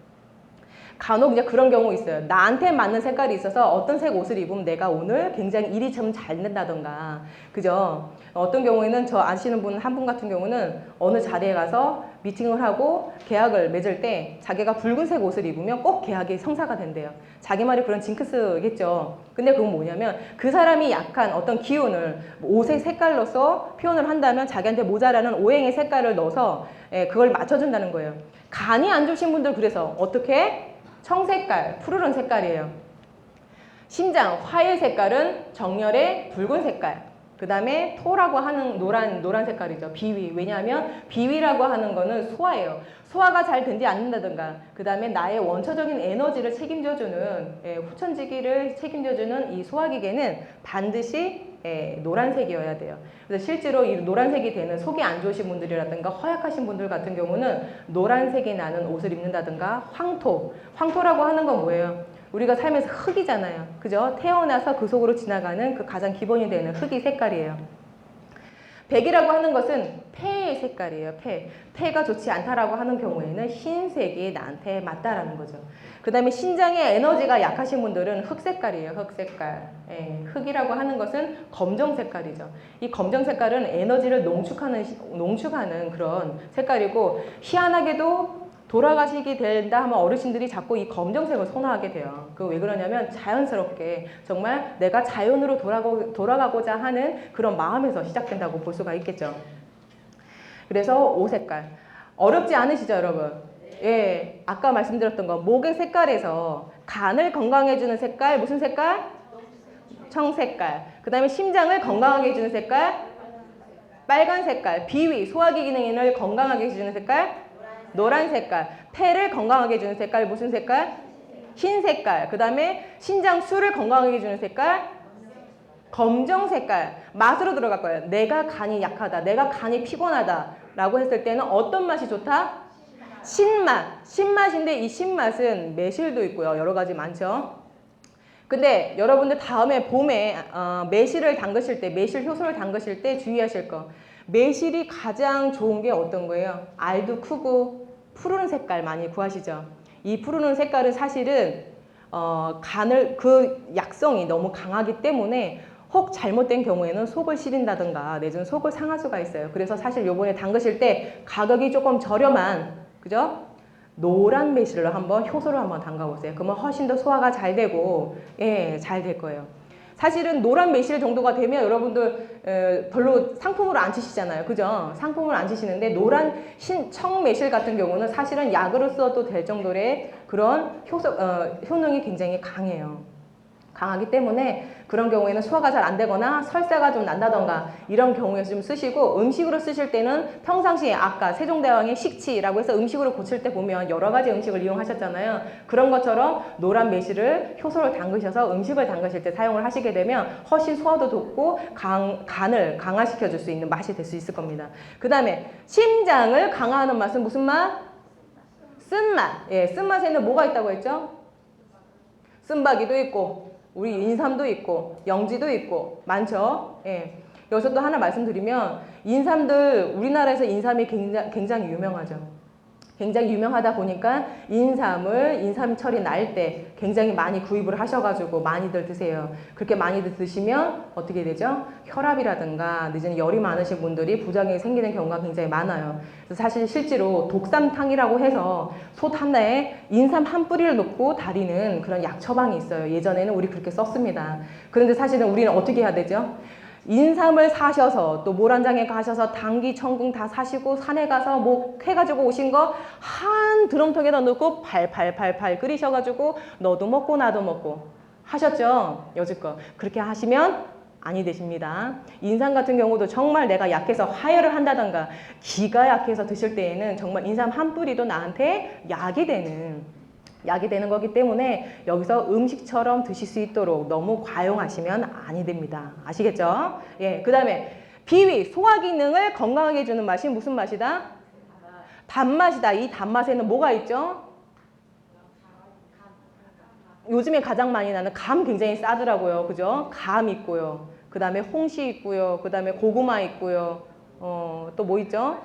간혹 이제 그런 경우 있어요. 나한테 맞는 색깔이 있어서 어떤 색 옷을 입으면 내가 오늘 굉장히 일이 좀 잘 된다던가. 그죠? 어떤 경우에는 저 아시는 분 한 분 같은 경우는 어느 자리에 가서 미팅을 하고 계약을 맺을 때 자기가 붉은색 옷을 입으면 꼭 계약이 성사가 된대요. 자기 말이 그런 징크스겠죠. 근데 그건 뭐냐면 그 사람이 약한 어떤 기운을 옷의 색깔로서 표현을 한다면 자기한테 모자라는 오행의 색깔을 넣어서 그걸 맞춰준다는 거예요. 간이 안 좋으신 분들 그래서 어떻게? 청색깔, 푸르른 색깔이에요. 심장, 화의 색깔은 정열의 붉은 색깔. 그 다음에 토라고 하는 노란 색깔이죠. 비위. 왜냐하면 비위라고 하는 거는 소화예요. 소화가 잘 되지 않는다든가 그 다음에 나의 원초적인 에너지를 책임져주는 후천지기를 책임져주는 이 소화기계는 반드시 노란색이어야 돼요. 그래서 실제로 이 노란색이 되는 속이 안 좋으신 분들이라든가 허약하신 분들 같은 경우는 노란색이 나는 옷을 입는다든가 황토라고 하는 건 뭐예요? 우리가 살면서 흙이잖아요. 그죠? 태어나서 그 속으로 지나가는 그 가장 기본이 되는 흙이 색깔이에요. 백이라고 하는 것은 폐의 색깔이에요. 폐가 좋지 않다라고 하는 경우에는 흰색이 나한테 맞다라는 거죠. 그 다음에 신장의 에너지가 약하신 분들은 흑 색깔이에요. 흑 색깔. 흑이라고 하는 것은 검정 색깔이죠. 이 검정 색깔은 에너지를 농축하는 그런 색깔이고 희한하게도 돌아가시게 된다 하면 어르신들이 자꾸 이 검정색을 선호하게 돼요. 그 왜 그러냐면 자연스럽게 정말 내가 자연으로 돌아가고자 하는 그런 마음에서 시작된다고 볼 수가 있겠죠. 그래서 옷 색깔. 어렵지 않으시죠, 여러분? 예, 아까 말씀드렸던 거 목의 색깔에서 간을 건강해주는 색깔 무슨 색깔? 청색깔. 그 다음에 심장을 건강하게 해주는 색깔 빨간 색깔. 비위, 소화기 기능을 건강하게 해주는 색깔 노란 색깔. 폐를 건강하게 해주는 색깔 무슨 색깔? 흰 색깔. 그 다음에 신장 수를 건강하게 해주는 색깔 검정 색깔. 맛으로 들어갈 거예요. 내가 간이 약하다, 내가 간이 피곤하다 라고 했을 때는 어떤 맛이 좋다? 신맛인데 이 신맛은 매실도 있고요. 여러 가지 많죠. 근데 여러분들 다음에 봄에 매실을 담그실 때, 매실 효소를 담그실 때 주의하실 거. 매실이 가장 좋은 게 어떤 거예요? 알도 크고 푸르른 색깔 많이 구하시죠. 이 푸르른 색깔은 사실은 그 약성이 너무 강하기 때문에 혹 잘못된 경우에는 속을 시린다든가 내지는 속을 상할 수가 있어요. 그래서 사실 요번에 담그실 때 가격이 조금 저렴한 그죠? 노란 매실로 한번 효소를 한번 담가보세요. 그러면 훨씬 더 소화가 잘 되고 잘 될 거예요. 사실은 노란 매실 정도가 되면 여러분들 별로 상품으로 안 치시잖아요. 그죠? 상품으로 안 치시는데 노란 청매실 같은 경우는 사실은 약으로 써도 될 정도의 그런 효능이 굉장히 강해요. 강하기 때문에 그런 경우에는 소화가 잘 안 되거나 설사가 좀 난다던가 이런 경우에서 좀 쓰시고 음식으로 쓰실 때는 평상시에 아까 세종대왕의 식치라고 해서 음식으로 고칠 때 보면 여러 가지 음식을 이용하셨잖아요. 그런 것처럼 노란 매실을 효소를 담그셔서 음식을 담그실 때 사용을 하시게 되면 훨씬 소화도 좋고 간을 강화시켜 줄 수 있는 맛이 될 수 있을 겁니다. 그 다음에 심장을 강화하는 맛은 무슨 맛? 쓴맛. 쓴맛에는 뭐가 있다고 했죠? 쓴바기도 있고 우리 인삼도 있고 영지도 있고 많죠. 여기서 또 하나 말씀드리면 인삼들 우리나라에서 인삼이 굉장히 유명하죠. 굉장히 유명하다 보니까 인삼철이 날 때 굉장히 많이 구입을 하셔가지고 많이들 드세요. 그렇게 많이들 드시면 어떻게 되죠? 혈압이라든가 늦은 열이 많으신 분들이 부작용이 생기는 경우가 굉장히 많아요. 그래서 사실 실제로 독삼탕이라고 해서 솥 하나에 인삼 한 뿌리를 넣고 다리는 그런 약 처방이 있어요. 예전에는 우리 그렇게 썼습니다. 그런데 사실은 우리는 어떻게 해야 되죠? 인삼을 사셔서 또 모란장에 가셔서 당귀, 청궁 다 사시고 산에 가서 뭐 해가지고 오신 거 한 드럼통에다 넣고 팔팔팔팔 끓이셔가지고 너도 먹고 나도 먹고 하셨죠? 여지껏 그렇게 하시면 아니 되십니다. 인삼 같은 경우도 정말 내가 약해서 하혈을 한다던가 기가 약해서 드실 때에는 정말 인삼 한 뿌리도 나한테 약이 되는 거기 때문에 여기서 음식처럼 드실 수 있도록 너무 과용하시면 아니 됩니다. 아시겠죠? 예, 그 다음에 비위, 소화 기능을 건강하게 해주는 맛이 무슨 맛이다? 단맛이다. 이 단맛에는 뭐가 있죠? 요즘에 가장 많이 나는 감 굉장히 싸더라고요. 그죠? 감 있고요. 그 다음에 홍시 있고요. 그 다음에 고구마 있고요. 또 뭐 있죠?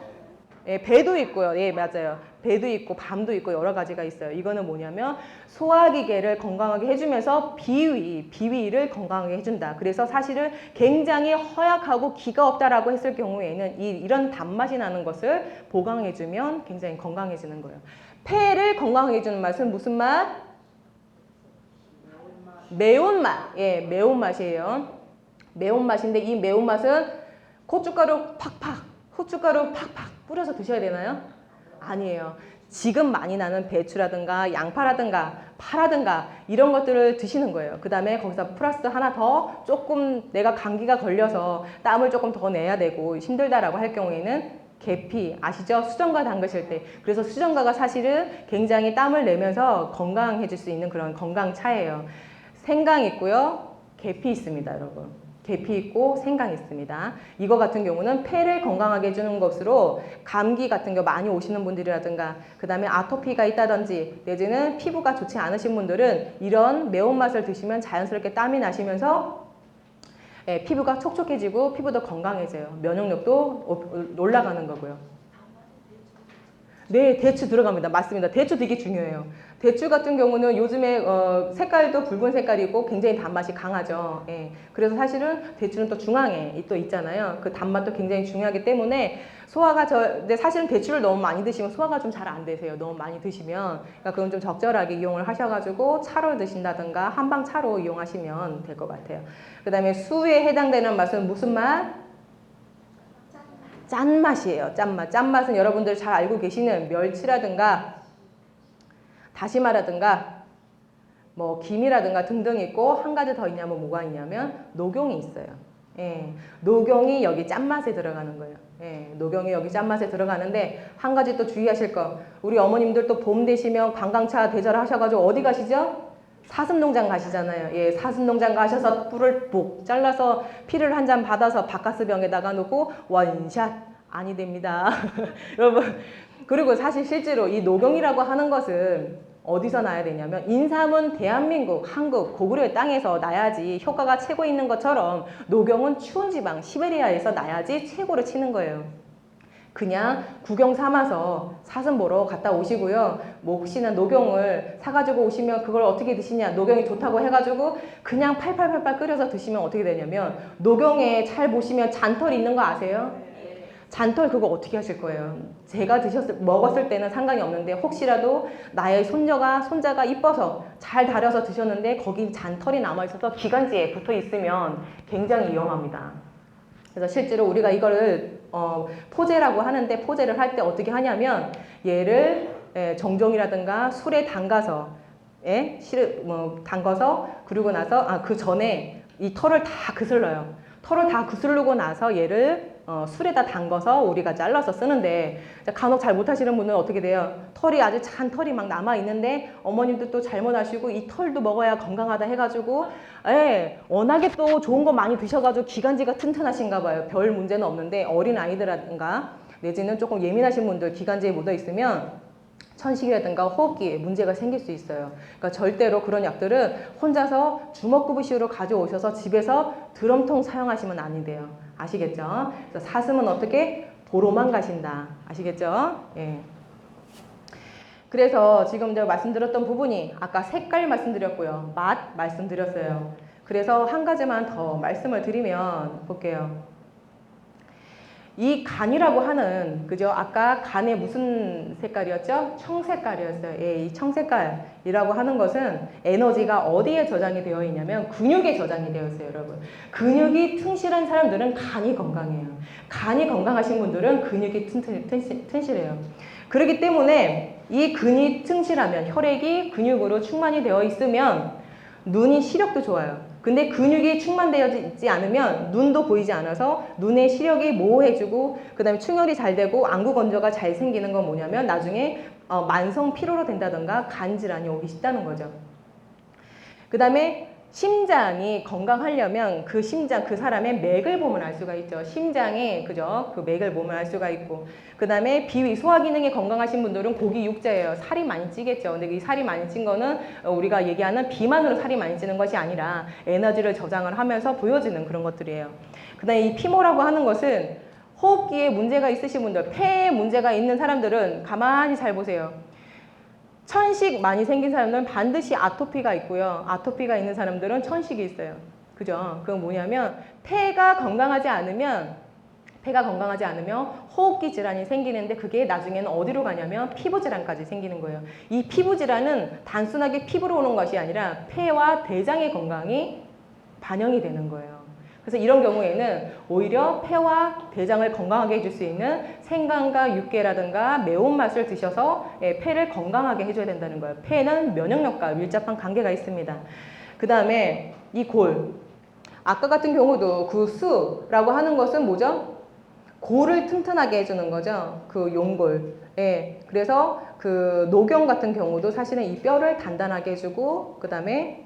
예, 배도 있고요. 예, 맞아요. 배도 있고 밤도 있고 여러 가지가 있어요. 이거는 뭐냐면 소화기계를 건강하게 해주면서 비위를 건강하게 해준다. 그래서 사실은 굉장히 허약하고 기가 없다라고 했을 경우에는 이런 단맛이 나는 것을 보강해주면 굉장히 건강해지는 거예요. 폐를 건강하게 해주는 맛은 무슨 맛? 매운맛. 예, 매운맛이에요. 매운맛인데 이 매운맛은 고춧가루 팍팍, 후춧가루 팍팍 뿌려서 드셔야 되나요? 아니에요. 지금 많이 나는 배추라든가 양파라든가 파라든가 이런 것들을 드시는 거예요. 그 다음에 거기서 플러스 하나 더 조금 내가 감기가 걸려서 땀을 조금 더 내야 되고 힘들다라고 할 경우에는 계피 아시죠? 수정과 담그실 때. 그래서 수정과가 사실은 굉장히 땀을 내면서 건강해질 수 있는 그런 건강차예요. 생강 있고요. 계피 있습니다, 여러분. 계피 있고 생강 있습니다. 이거 같은 경우는 폐를 건강하게 해주는 것으로 감기 같은 거 많이 오시는 분들이라든가 그 다음에 아토피가 있다든지 내지는 피부가 좋지 않으신 분들은 이런 매운맛을 드시면 자연스럽게 땀이 나시면서 피부가 촉촉해지고 피부도 건강해져요. 면역력도 올라가는 거고요. 네, 대추 들어갑니다. 맞습니다. 대추 되게 중요해요. 대추 같은 경우는 요즘에 색깔도 붉은 색깔이고 굉장히 단맛이 강하죠. 예. 그래서 사실은 대추는 또 중앙에 또 있잖아요. 그 단맛도 굉장히 중요하기 때문에 소화가 근데 사실은 대추를 너무 많이 드시면 소화가 좀 잘 안 되세요. 너무 많이 드시면. 그러니까 그건 좀 적절하게 이용을 하셔가지고 차로 드신다든가 한방 차로 이용하시면 될 것 같아요. 그 다음에 수에 해당되는 맛은 무슨 맛? 짠맛이에요. 짠맛. 짠맛은 여러분들 잘 알고 계시는 멸치라든가 다시마라든가 뭐 김이라든가 등등 있고 한 가지 더 있냐면 뭐가 있냐면 녹용이 있어요. 예, 녹용이 여기 짠맛에 들어가는 거예요. 예, 녹용이 여기 짠맛에 들어가는데 한 가지 또 주의하실 거. 우리 어머님들 또 봄 되시면 관광차 대절하셔가지고 어디 가시죠? 사슴농장 가시잖아요. 예, 사슴농장 가셔서 뿔을 푹 잘라서 피를 한 잔 받아서 바카스병에다가 놓고 원샷 아니 됩니다. 여러분 그리고 사실 실제로 이 녹용이라고 하는 것은 어디서 나야 되냐면 인삼은 대한민국, 한국, 고구려의 땅에서 나야지 효과가 최고 있는 것처럼 녹용은 추운 지방, 시베리아에서 나야지 최고로 치는 거예요. 그냥 구경 삼아서 사슴 보러 갔다 오시고요. 뭐 혹시나 녹용을 사가지고 오시면 그걸 어떻게 드시냐. 녹용이 좋다고 해가지고 그냥 팔팔팔팔 끓여서 드시면 어떻게 되냐면 녹용에 잘 보시면 잔털이 있는 거 아세요? 잔털 그거 어떻게 하실 거예요? 제가 먹었을 때는 상관이 없는데 혹시라도 나의 손자가 이뻐서 잘 다려서 드셨는데 거기 잔털이 남아있어서 기관지에 붙어 있으면 굉장히 위험합니다. 그래서 실제로 우리가 이거를 포제라고 하는데 포제를 할 때 어떻게 하냐면 얘를 정종이라든가 술에 담가서 담가서 그리고 나서 그 전에 이 털을 다 그슬러요. 털을 다 그슬르고 나서 얘를 술에다 담가서 우리가 잘라서 쓰는데 간혹 잘 못하시는 분은 어떻게 돼요? 털이 아주 찬 털이 막 남아있는데 어머님도 또 잘못하시고 이 털도 먹어야 건강하다 해가지고 워낙에 또 좋은 거 많이 드셔가지고 기관지가 튼튼하신가 봐요. 별 문제는 없는데 어린 아이들이라든가 내지는 조금 예민하신 분들 기관지에 묻어있으면 천식이라든가 호흡기에 문제가 생길 수 있어요. 그러니까 절대로 그런 약들은 혼자서 주먹구부식으로 가져오셔서 집에서 드럼통 사용하시면 안 돼요. 아시겠죠? 그래서 사슴은 어떻게? 보러만 가신다. 아시겠죠? 예. 그래서 지금 제가 말씀드렸던 부분이 아까 색깔 말씀드렸고요. 맛 말씀드렸어요. 그래서 한 가지만 더 말씀을 드리면 볼게요. 이 간이라고 하는, 그죠? 아까 간의 무슨 색깔이었죠? 청색깔이었어요. 예, 이 청색깔이라고 하는 것은 에너지가 어디에 저장이 되어 있냐면 근육에 저장이 되어 있어요, 여러분. 근육이 튼실한 사람들은 간이 건강해요. 간이 건강하신 분들은 근육이 튼실해요. 그렇기 때문에 이 근이 튼실하면, 혈액이 근육으로 충만이 되어 있으면 눈이 시력도 좋아요. 근데 근육이 충만되어 있지 않으면 눈도 보이지 않아서 눈의 시력이 모호해지고, 그 다음에 충혈이 잘 되고 안구 건조가 잘 생기는 건 뭐냐면 나중에 만성 피로로 된다던가 간 질환이 오기 쉽다는 거죠. 그 다음에 심장이 건강하려면 그 심장, 그 사람의 맥을 보면 알 수가 있죠. 심장에, 그죠? 그 맥을 보면 알 수가 있고. 그 다음에 비위, 소화 기능이 건강하신 분들은 고기 육자예요. 살이 많이 찌겠죠. 근데 이 살이 많이 찐 거는 우리가 얘기하는 비만으로 살이 많이 찌는 것이 아니라 에너지를 저장을 하면서 보여지는 그런 것들이에요. 그 다음에 이 피모라고 하는 것은 호흡기에 문제가 있으신 분들, 폐에 문제가 있는 사람들은 가만히 잘 보세요. 천식 많이 생긴 사람들은 반드시 아토피가 있고요. 아토피가 있는 사람들은 천식이 있어요. 그죠? 그건 뭐냐면 폐가 건강하지 않으면 호흡기 질환이 생기는데 그게 나중에는 어디로 가냐면 피부 질환까지 생기는 거예요. 이 피부 질환은 단순하게 피부로 오는 것이 아니라 폐와 대장의 건강이 반영이 되는 거예요. 그래서 이런 경우에는 오히려 폐와 대장을 건강하게 해줄 수 있는 생강과 육개라든가 매운맛을 드셔서 폐를 건강하게 해줘야 된다는 거예요. 폐는 면역력과 밀접한 관계가 있습니다. 그 다음에 이 골. 아까 같은 경우도 그 수라고 하는 것은 뭐죠? 골을 튼튼하게 해주는 거죠. 그 용골. 예. 그래서 그 녹용 같은 경우도 사실은 이 뼈를 단단하게 해주고, 그 다음에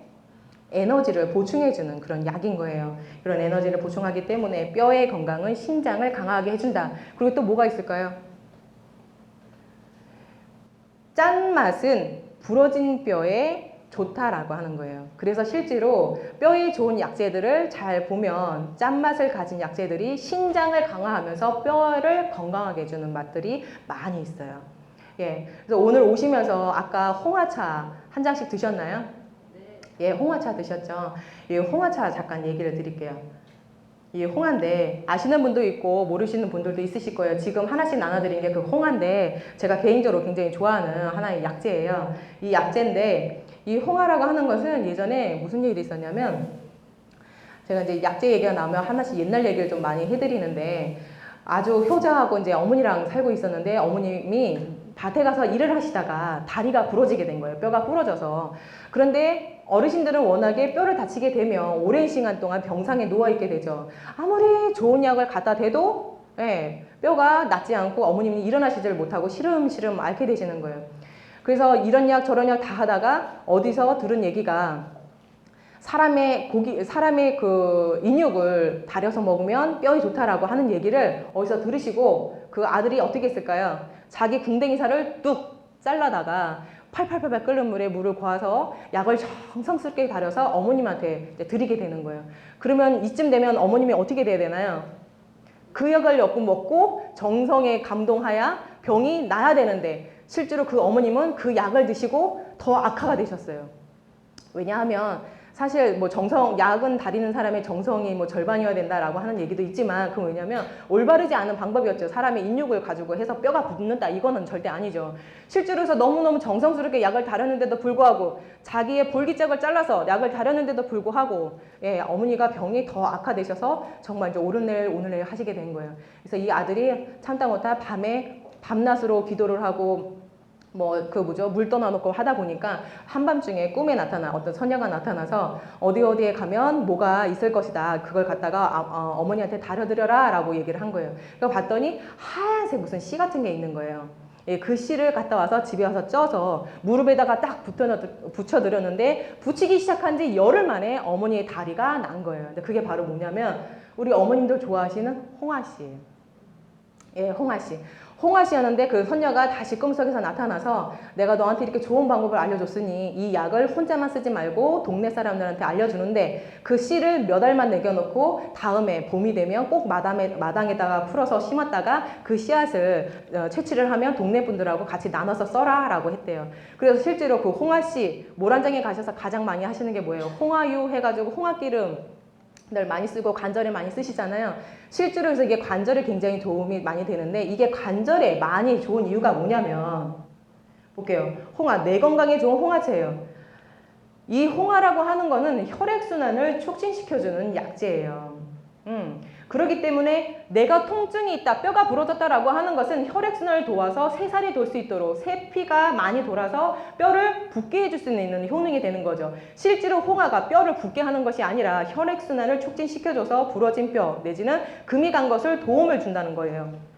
에너지를 보충해주는 그런 약인 거예요. 이런 에너지를 보충하기 때문에 뼈의 건강은 신장을 강하게 해준다. 그리고 또 뭐가 있을까요? 짠맛은 부러진 뼈에 좋다라고 하는 거예요. 그래서 실제로 뼈에 좋은 약재들을 잘 보면 짠맛을 가진 약재들이 신장을 강화하면서 뼈를 건강하게 해주는 맛들이 많이 있어요. 예. 그래서 오늘 오시면서 아까 홍화차 한 잔씩 드셨나요? 예, 홍화차 드셨죠? 예, 홍화차 잠깐 얘기를 드릴게요. 이 홍화인데 아시는 분도 있고 모르시는 분들도 있으실 거예요. 지금 하나씩 나눠드린 게 그 홍화인데 제가 개인적으로 굉장히 좋아하는 하나의 약재예요. 이 약재인데 이 홍화라고 하는 것은 예전에 무슨 일이 있었냐면 제가 이제 약재 얘기가 나오면 하나씩 옛날 얘기를 좀 많이 해드리는데 아주 효자하고 이제 어머니랑 살고 있었는데 어머님이 밭에 가서 일을 하시다가 다리가 부러지게 된 거예요. 뼈가 부러져서. 그런데 어르신들은 워낙에 뼈를 다치게 되면 오랜 시간 동안 병상에 누워있게 되죠. 아무리 좋은 약을 갖다 대도 예, 뼈가 낫지 않고 어머님이 일어나시질 못하고 시름시름 앓게 되시는 거예요. 그래서 이런 약 저런 약 다 하다가 어디서 들은 얘기가 사람의 그 인육을 다려서 먹으면 뼈에 좋다라고 하는 얘기를 어디서 들으시고 그 아들이 어떻게 했을까요? 자기 궁뎅이 살을 뚝 잘라다가 팔팔팔팔 끓는 물에 물을 고아서 약을 정성스럽게 다려서 어머님한테 드리게 되는 거예요. 그러면 이쯤 되면 어머님이 어떻게 돼야 되나요? 그 약을 먹고 정성에 감동하여 병이 나야 되는데 실제로 그 어머님은 그 약을 드시고 더 악화가 되셨어요. 왜냐하면 사실 뭐 약은 다리는 사람의 정성이 뭐 절반이어야 된다라고 하는 얘기도 있지만 그건 왜냐면 올바르지 않은 방법이었죠. 사람의 인육을 가지고 해서 뼈가 붙는다 이거는 절대 아니죠. 실제로 해서 너무너무 정성스럽게 약을 다렸는데도 불구하고 자기의 볼기짝을 잘라서 약을 다렸는데도 불구하고 예, 어머니가 병이 더 악화되셔서 정말 이제 오늘내일 하시게 된 거예요. 그래서 이 아들이 참다 못하 밤에 밤낮으로 기도를 하고 물 떠나놓고 하다 보니까 한밤중에 꿈에 어떤 처녀가 나타나서 어디에 가면 뭐가 있을 것이다. 그걸 갖다가 어머니한테 다려드려라 라고 얘기를 한 거예요. 그거 봤더니 하얀색 무슨 씨 같은 게 있는 거예요. 예, 그 씨를 갖다 와서 집에 와서 쪄서 무릎에다가 딱 붙여드렸는데 붙이기 시작한 지 열흘 만에 어머니의 다리가 난 거예요. 근데 그게 바로 뭐냐면 우리 어머님들 좋아하시는 홍화씨예요. 예, 홍화씨. 홍아씨였는데 그 선녀가 다시 꿈속에서 나타나서 내가 너한테 이렇게 좋은 방법을 알려줬으니 이 약을 혼자만 쓰지 말고 동네 사람들한테 알려주는데 그 씨를 몇 알만 내겨놓고 다음에 봄이 되면 꼭 마당에다가 풀어서 심었다가 그 씨앗을 채취를 하면 동네 분들하고 같이 나눠서 써라 라고 했대요. 그래서 실제로 그 홍아씨 모란장에 가셔서 가장 많이 하시는 게 뭐예요? 홍아유 해가지고 홍아기름 늘 많이 쓰고 관절에 많이 쓰시잖아요. 실제로 해서 이게 관절에 굉장히 도움이 많이 되는데 이게 관절에 많이 좋은 이유가 뭐냐면 볼게요. 홍아, 내 건강에 좋은 홍화채예요. 이 홍화라고 하는 거는 혈액순환을 촉진시켜주는 약재예요. 그렇기 때문에 내가 통증이 있다, 뼈가 부러졌다라고 하는 것은 혈액순환을 도와서 새살이 돌 수 있도록 새피가 많이 돌아서 뼈를 붓게 해줄 수 있는 효능이 되는 거죠. 실제로 홍화가 뼈를 붓게 하는 것이 아니라 혈액순환을 촉진시켜줘서 부러진 뼈 내지는 금이 간 것을 도움을 준다는 거예요.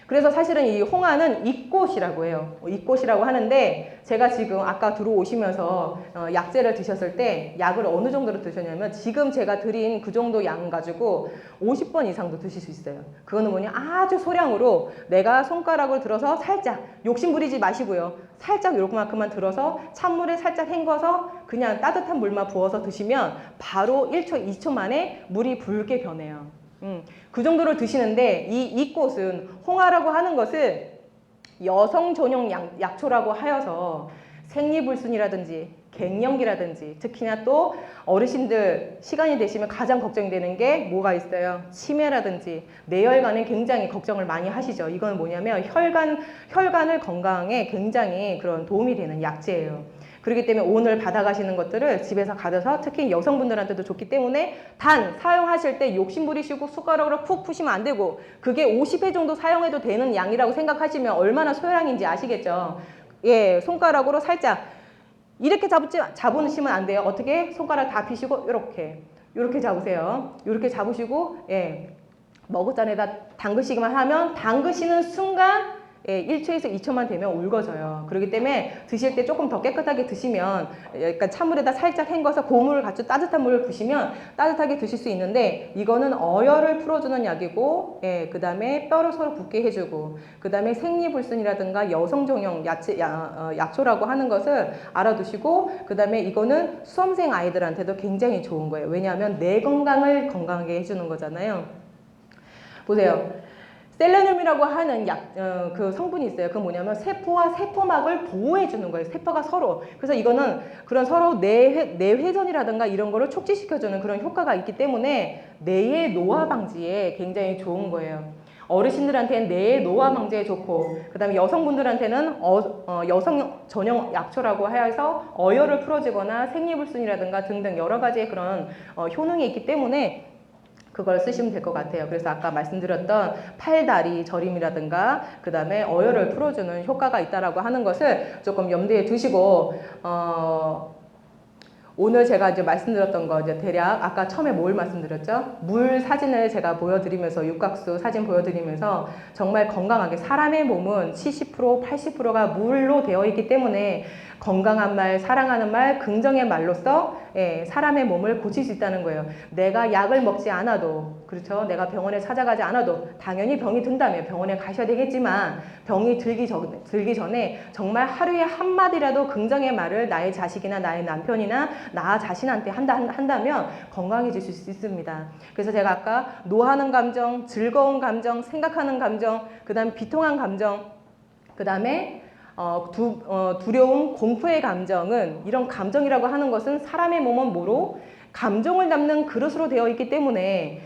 그래서 사실은 이 홍화는 이꽃이라고 해요. 이꽃이라고 하는데 제가 지금 아까 들어오시면서 약재를 드셨을 때 약을 어느 정도로 드셨냐면 지금 제가 드린 그 정도 양 가지고 50번 이상도 드실 수 있어요. 그거는 뭐냐 아주 소량으로 내가 손가락을 들어서 살짝 욕심 부리지 마시고요. 살짝 요만큼만 들어서 찬물에 살짝 헹궈서 그냥 따뜻한 물만 부어서 드시면 바로 1초, 2초 만에 물이 붉게 변해요. 그 정도로 드시는데 이 꽃은 홍화라고 하는 것을 여성 전용 약초라고 하여서 생리불순이라든지 갱년기라든지 특히나 또 어르신들 시간이 되시면 가장 걱정이 되는 게 뭐가 있어요? 치매라든지 뇌혈관에 굉장히 걱정을 많이 하시죠. 이건 뭐냐면 혈관을 건강에 굉장히 그런 도움이 되는 약재예요. 그렇기 때문에 오늘 받아가시는 것들을 집에서 가져서 특히 여성분들한테도 좋기 때문에 단 사용하실 때 욕심 부리시고 숟가락으로 푹 푸시면 안 되고 그게 50회 정도 사용해도 되는 양이라고 생각하시면 얼마나 소량인지 아시겠죠? 예, 손가락으로 살짝 이렇게 잡으시면 안 돼요. 어떻게? 손가락 다 피시고 이렇게 잡으세요. 이렇게 잡으시고 예, 머그잔에다 담그시기만 하면 담그시는 순간 예, 1초에서 2초만 되면 울거져요. 그렇기 때문에 드실 때 조금 더 깨끗하게 드시면 약간 찬물에다 살짝 헹궈서 고물을 갖춰 따뜻한 물을 부시면 따뜻하게 드실 수 있는데 이거는 어혈을 풀어주는 약이고 예, 그 다음에 뼈를 서로 붓게 해주고 그 다음에 생리불순이라든가 여성정용 약초라고 하는 것을 알아두시고 그 다음에 이거는 수험생 아이들한테도 굉장히 좋은 거예요. 왜냐하면 내 건강을 건강하게 해주는 거잖아요. 보세요. 셀레늄이라고 하는 그 성분이 있어요. 그건 뭐냐면 세포와 세포막을 보호해 주는 거예요. 세포가 서로. 그래서 이거는 그런 서로 뇌회전이라든가 이런 거를 촉진시켜 주는 그런 효과가 있기 때문에 뇌의 노화 방지에 굉장히 좋은 거예요. 어르신들한테는 뇌의 노화 방지에 좋고 그 다음에 여성분들한테는 여성 전용 약초라고 해서 어혈을 풀어주거나 생리불순이라든가 등등 여러 가지의 그런 효능이 있기 때문에 그걸 쓰시면 될 것 같아요. 그래서 아까 말씀드렸던 팔다리 저림이라든가 그 다음에 어혈을 풀어주는 효과가 있다라고 하는 것을 조금 염두에 두시고 오늘 제가 이제 말씀드렸던 거 이제 대략 아까 처음에 뭘 말씀드렸죠? 물 사진을 제가 보여드리면서 육각수 사진 보여드리면서 정말 건강하게 사람의 몸은 70% 80%가 물로 되어 있기 때문에 건강한 말, 사랑하는 말, 긍정의 말로써 예, 사람의 몸을 고칠 수 있다는 거예요. 내가 약을 먹지 않아도 그렇죠. 내가 병원에 찾아가지 않아도 당연히 병이 든다면 병원에 가셔야 되겠지만 병이 들기 전에 정말 하루에 한마디라도 긍정의 말을 나의 자식이나 나의 남편이나 나 자신한테 한다면 건강해질 수 있습니다. 그래서 제가 아까 노하는 감정, 즐거운 감정, 생각하는 감정, 그 다음에 비통한 감정, 그 다음에 두려움, 공포의 감정은 이런 감정이라고 하는 것은 사람의 몸은 뭐로? 감정을 담는 그릇으로 되어 있기 때문에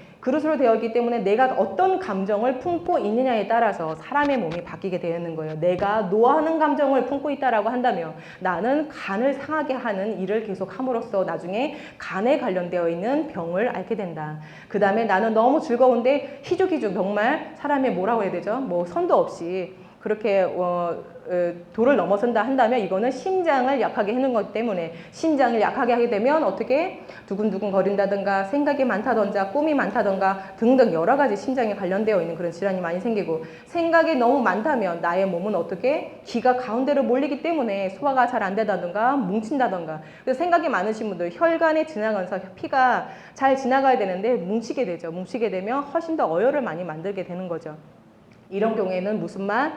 내가 어떤 감정을 품고 있느냐에 따라서 사람의 몸이 바뀌게 되는 거예요. 내가 노하는 감정을 품고 있다라고 한다면 나는 간을 상하게 하는 일을 계속 함으로써 나중에 간에 관련되어 있는 병을 앓게 된다. 그 다음에 나는 너무 즐거운데 희죽희죽 정말 사람의 뭐라고 해야 되죠? 뭐 선도 없이 그렇게 도를 넘어선다 한다면 이거는 심장을 약하게 해놓은 것 때문에 심장을 약하게 하게 되면 어떻게 두근두근 거린다든가 생각이 많다던가 꿈이 많다던가 등등 여러 가지 심장에 관련되어 있는 그런 질환이 많이 생기고 생각이 너무 많다면 나의 몸은 어떻게 기가 가운데로 몰리기 때문에 소화가 잘 안 되다던가 뭉친다던가 그래서 생각이 많으신 분들 혈관에 지나가면서 피가 잘 지나가야 되는데 뭉치게 되죠. 뭉치게 되면 훨씬 더 어혈을 많이 만들게 되는 거죠. 이런 경우에는 무슨 맛?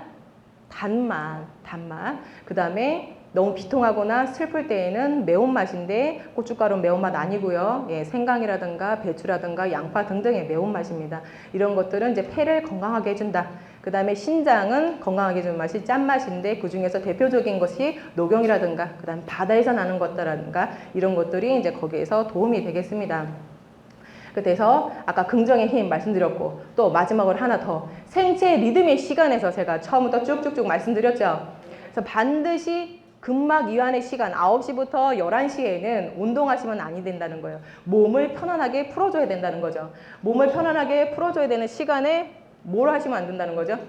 단맛. 그 다음에 너무 비통하거나 슬플 때에는 매운맛인데 고춧가루 매운맛 아니고요. 예, 생강이라든가 배추라든가 양파 등등의 매운맛입니다. 이런 것들은 이제 폐를 건강하게 해준다. 그 다음에 신장은 건강하게 해주는 맛이 짠맛인데 그 중에서 대표적인 것이 녹용이라든가 그 다음 바다에서 나는 것들라든가 이런 것들이 이제 거기에서 도움이 되겠습니다. 그래서 아까 긍정의 힘 말씀드렸고 또 마지막으로 하나 더 생체 리듬의 시간에서 제가 처음부터 쭉쭉쭉 말씀드렸죠. 그래서 반드시 근막 이완의 시간 9시부터 11시에는 운동하시면 아니 된다는 거예요. 몸을 편안하게 풀어줘야 된다는 거죠. 몸을 편안하게 풀어줘야 되는 시간에 뭘 하시면 안 된다는 거죠?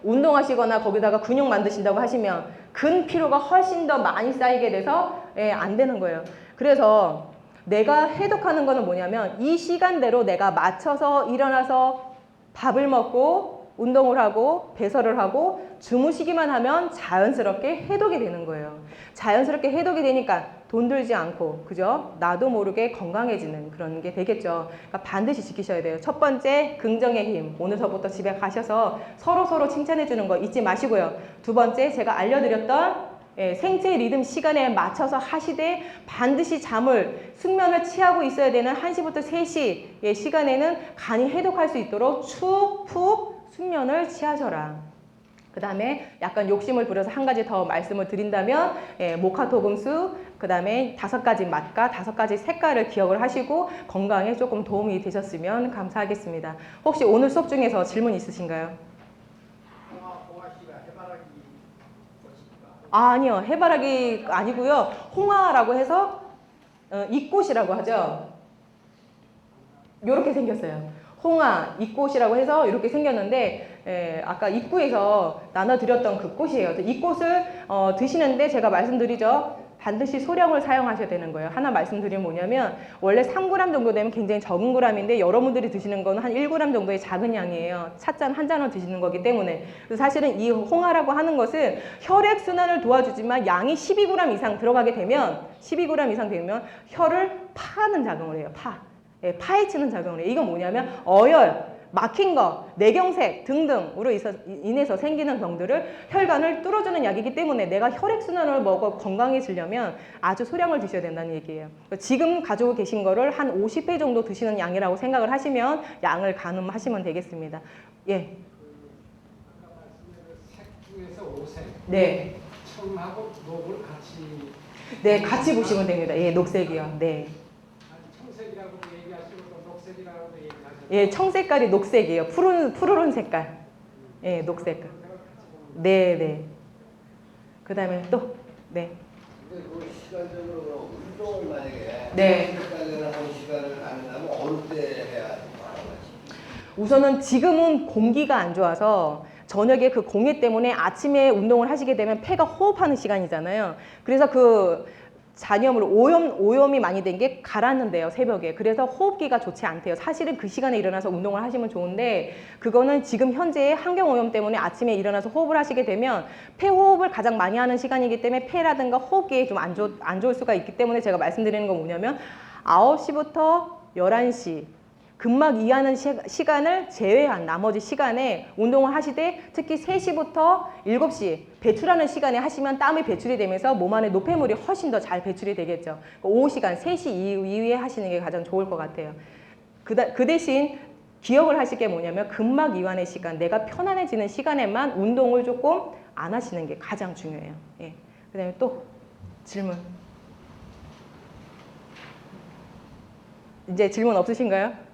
운동하시거나 거기다가 근육 만드신다고 하시면 근피로가 훨씬 더 많이 쌓이게 돼서 안 되는 거예요. 그래서 내가 해독하는 거는 뭐냐면 이 시간대로 내가 맞춰서 일어나서 밥을 먹고 운동을 하고 배설을 하고 주무시기만 하면 자연스럽게 해독이 되는 거예요. 자연스럽게 해독이 되니까 돈 들지 않고 그죠? 나도 모르게 건강해지는 그런 게 되겠죠. 그러니까 반드시 지키셔야 돼요. 첫 번째 긍정의 힘. 오늘서부터 집에 가셔서 서로 칭찬해 주는 거 잊지 마시고요. 두 번째 제가 알려드렸던 생체 리듬 시간에 맞춰서 하시되 반드시 숙면을 취하고 있어야 되는 1시부터 3시 시간에는 간이 해독할 수 있도록 푹 숙면을 취하셔라. 그 다음에 약간 욕심을 부려서 한 가지 더 말씀을 드린다면 모카토금수 그 다음에 5가지 맛과 5가지 색깔을 기억을 하시고 건강에 조금 도움이 되셨으면 감사하겠습니다. 혹시 오늘 수업 중에서 질문 있으신가요? 아니요. 해바라기 아니고요. 홍화라고 해서 잎꽃이라고 하죠. 요렇게 생겼어요. 홍화, 잎꽃이라고 해서 이렇게 생겼는데 아까 입구에서 나눠드렸던 그 꽃이에요. 이 꽃을 드시는데 제가 말씀드리죠. 반드시 소량을 사용하셔야 되는 거예요. 하나 말씀드리면 뭐냐면 원래 3g 정도 되면 굉장히 적은 g인데 여러분들이 드시는 거는 한 1g 정도의 작은 양이에요. 찻잔 한 잔을 드시는 거기 때문에. 그래서 사실은 이 홍화라고 하는 것은 혈액순환을 도와주지만 양이 12g 이상 들어가게 되면 12g 이상 되면 혈을 파는 작용을 해요. 파헤치는 작용을 해요. 이건 뭐냐면 어열, 막힌 거, 뇌경색 등등으로 인해서 생기는 병들을 혈관을 뚫어주는 약이기 때문에 내가 혈액순환을 먹어 건강해지려면 아주 소량을 드셔야 된다는 얘기예요. 지금 가지고 계신 거를 한 50회 정도 드시는 양이라고 생각을 하시면 양을 가늠하시면 되겠습니다. 예. 아까 말씀드린 색 중에서 5색. 네. 청하고 녹을 같이. 네, 같이 보시면 됩니다. 예, 녹색이요. 네. 청색이라고 얘기하시고 또 녹색이라고 얘기하시고. 예, 청색깔이 녹색이에요. 푸르른 색깔. 예, 녹색깔. 네. 그 다음에 또, 네. 근데 그 시간적으로 운동을 만약에 네. 시간을 하는 시간을 가능하면 어느 때 해야 말하지? 우선은 지금은 공기가 안 좋아서 저녁에 그 공해 때문에 아침에 운동을 하시게 되면 폐가 호흡하는 시간이잖아요. 그래서 그 잔여물 오염이 많이 된 게 가라앉는데요, 새벽에. 그래서 호흡기가 좋지 않대요. 사실은 그 시간에 일어나서 운동을 하시면 좋은데 그거는 지금 현재의 환경 오염 때문에 아침에 일어나서 호흡을 하시게 되면 폐 호흡을 가장 많이 하는 시간이기 때문에 폐라든가 호흡기에 좀 안 좋을 수가 있기 때문에 제가 말씀드리는 건 뭐냐면 9시부터 11시 근막 이완하는 시간을 제외한 나머지 시간에 운동을 하시되 특히 3시부터 7시 배출하는 시간에 하시면 땀이 배출이 되면서 몸 안에 노폐물이 훨씬 더 잘 배출이 되겠죠. 오후 시간 3시 이후에 하시는 게 가장 좋을 것 같아요. 그 대신 기억을 하실 게 뭐냐면 근막 이완의 시간, 내가 편안해지는 시간에만 운동을 조금 안 하시는 게 가장 중요해요. 예. 그 다음에 또 질문. 이제 질문 없으신가요?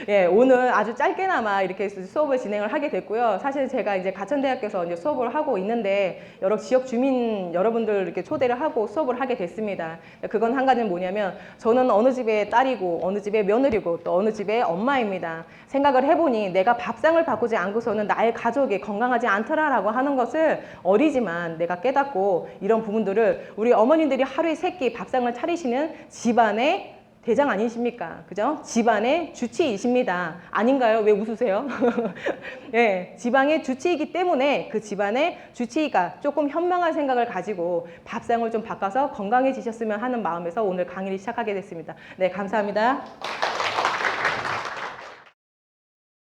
예, 오늘 아주 짧게나마 이렇게 수업을 진행을 하게 됐고요. 사실 제가 이제 가천대학교에서 이제 수업을 하고 있는데 여러 지역 주민 여러분들 이렇게 초대를 하고 수업을 하게 됐습니다. 그건 한 가지는 뭐냐면 저는 어느 집의 딸이고 어느 집의 며느리고 또 어느 집의 엄마입니다. 생각을 해보니 내가 밥상을 바꾸지 않고서는 나의 가족이 건강하지 않더라라고 하는 것을 어리지만 내가 깨닫고 이런 부분들을 우리 어머님들이 하루에 3끼 밥상을 차리시는 집안의 대장 아니십니까? 그죠? 집안의 주치이십니다. 아닌가요? 왜 웃으세요? 예, 지방의 주치이기 때문에 그 집안의 주치이가 조금 현명한 생각을 가지고 밥상을 좀 바꿔서 건강해지셨으면 하는 마음에서 오늘 강의를 시작하게 됐습니다. 네, 감사합니다.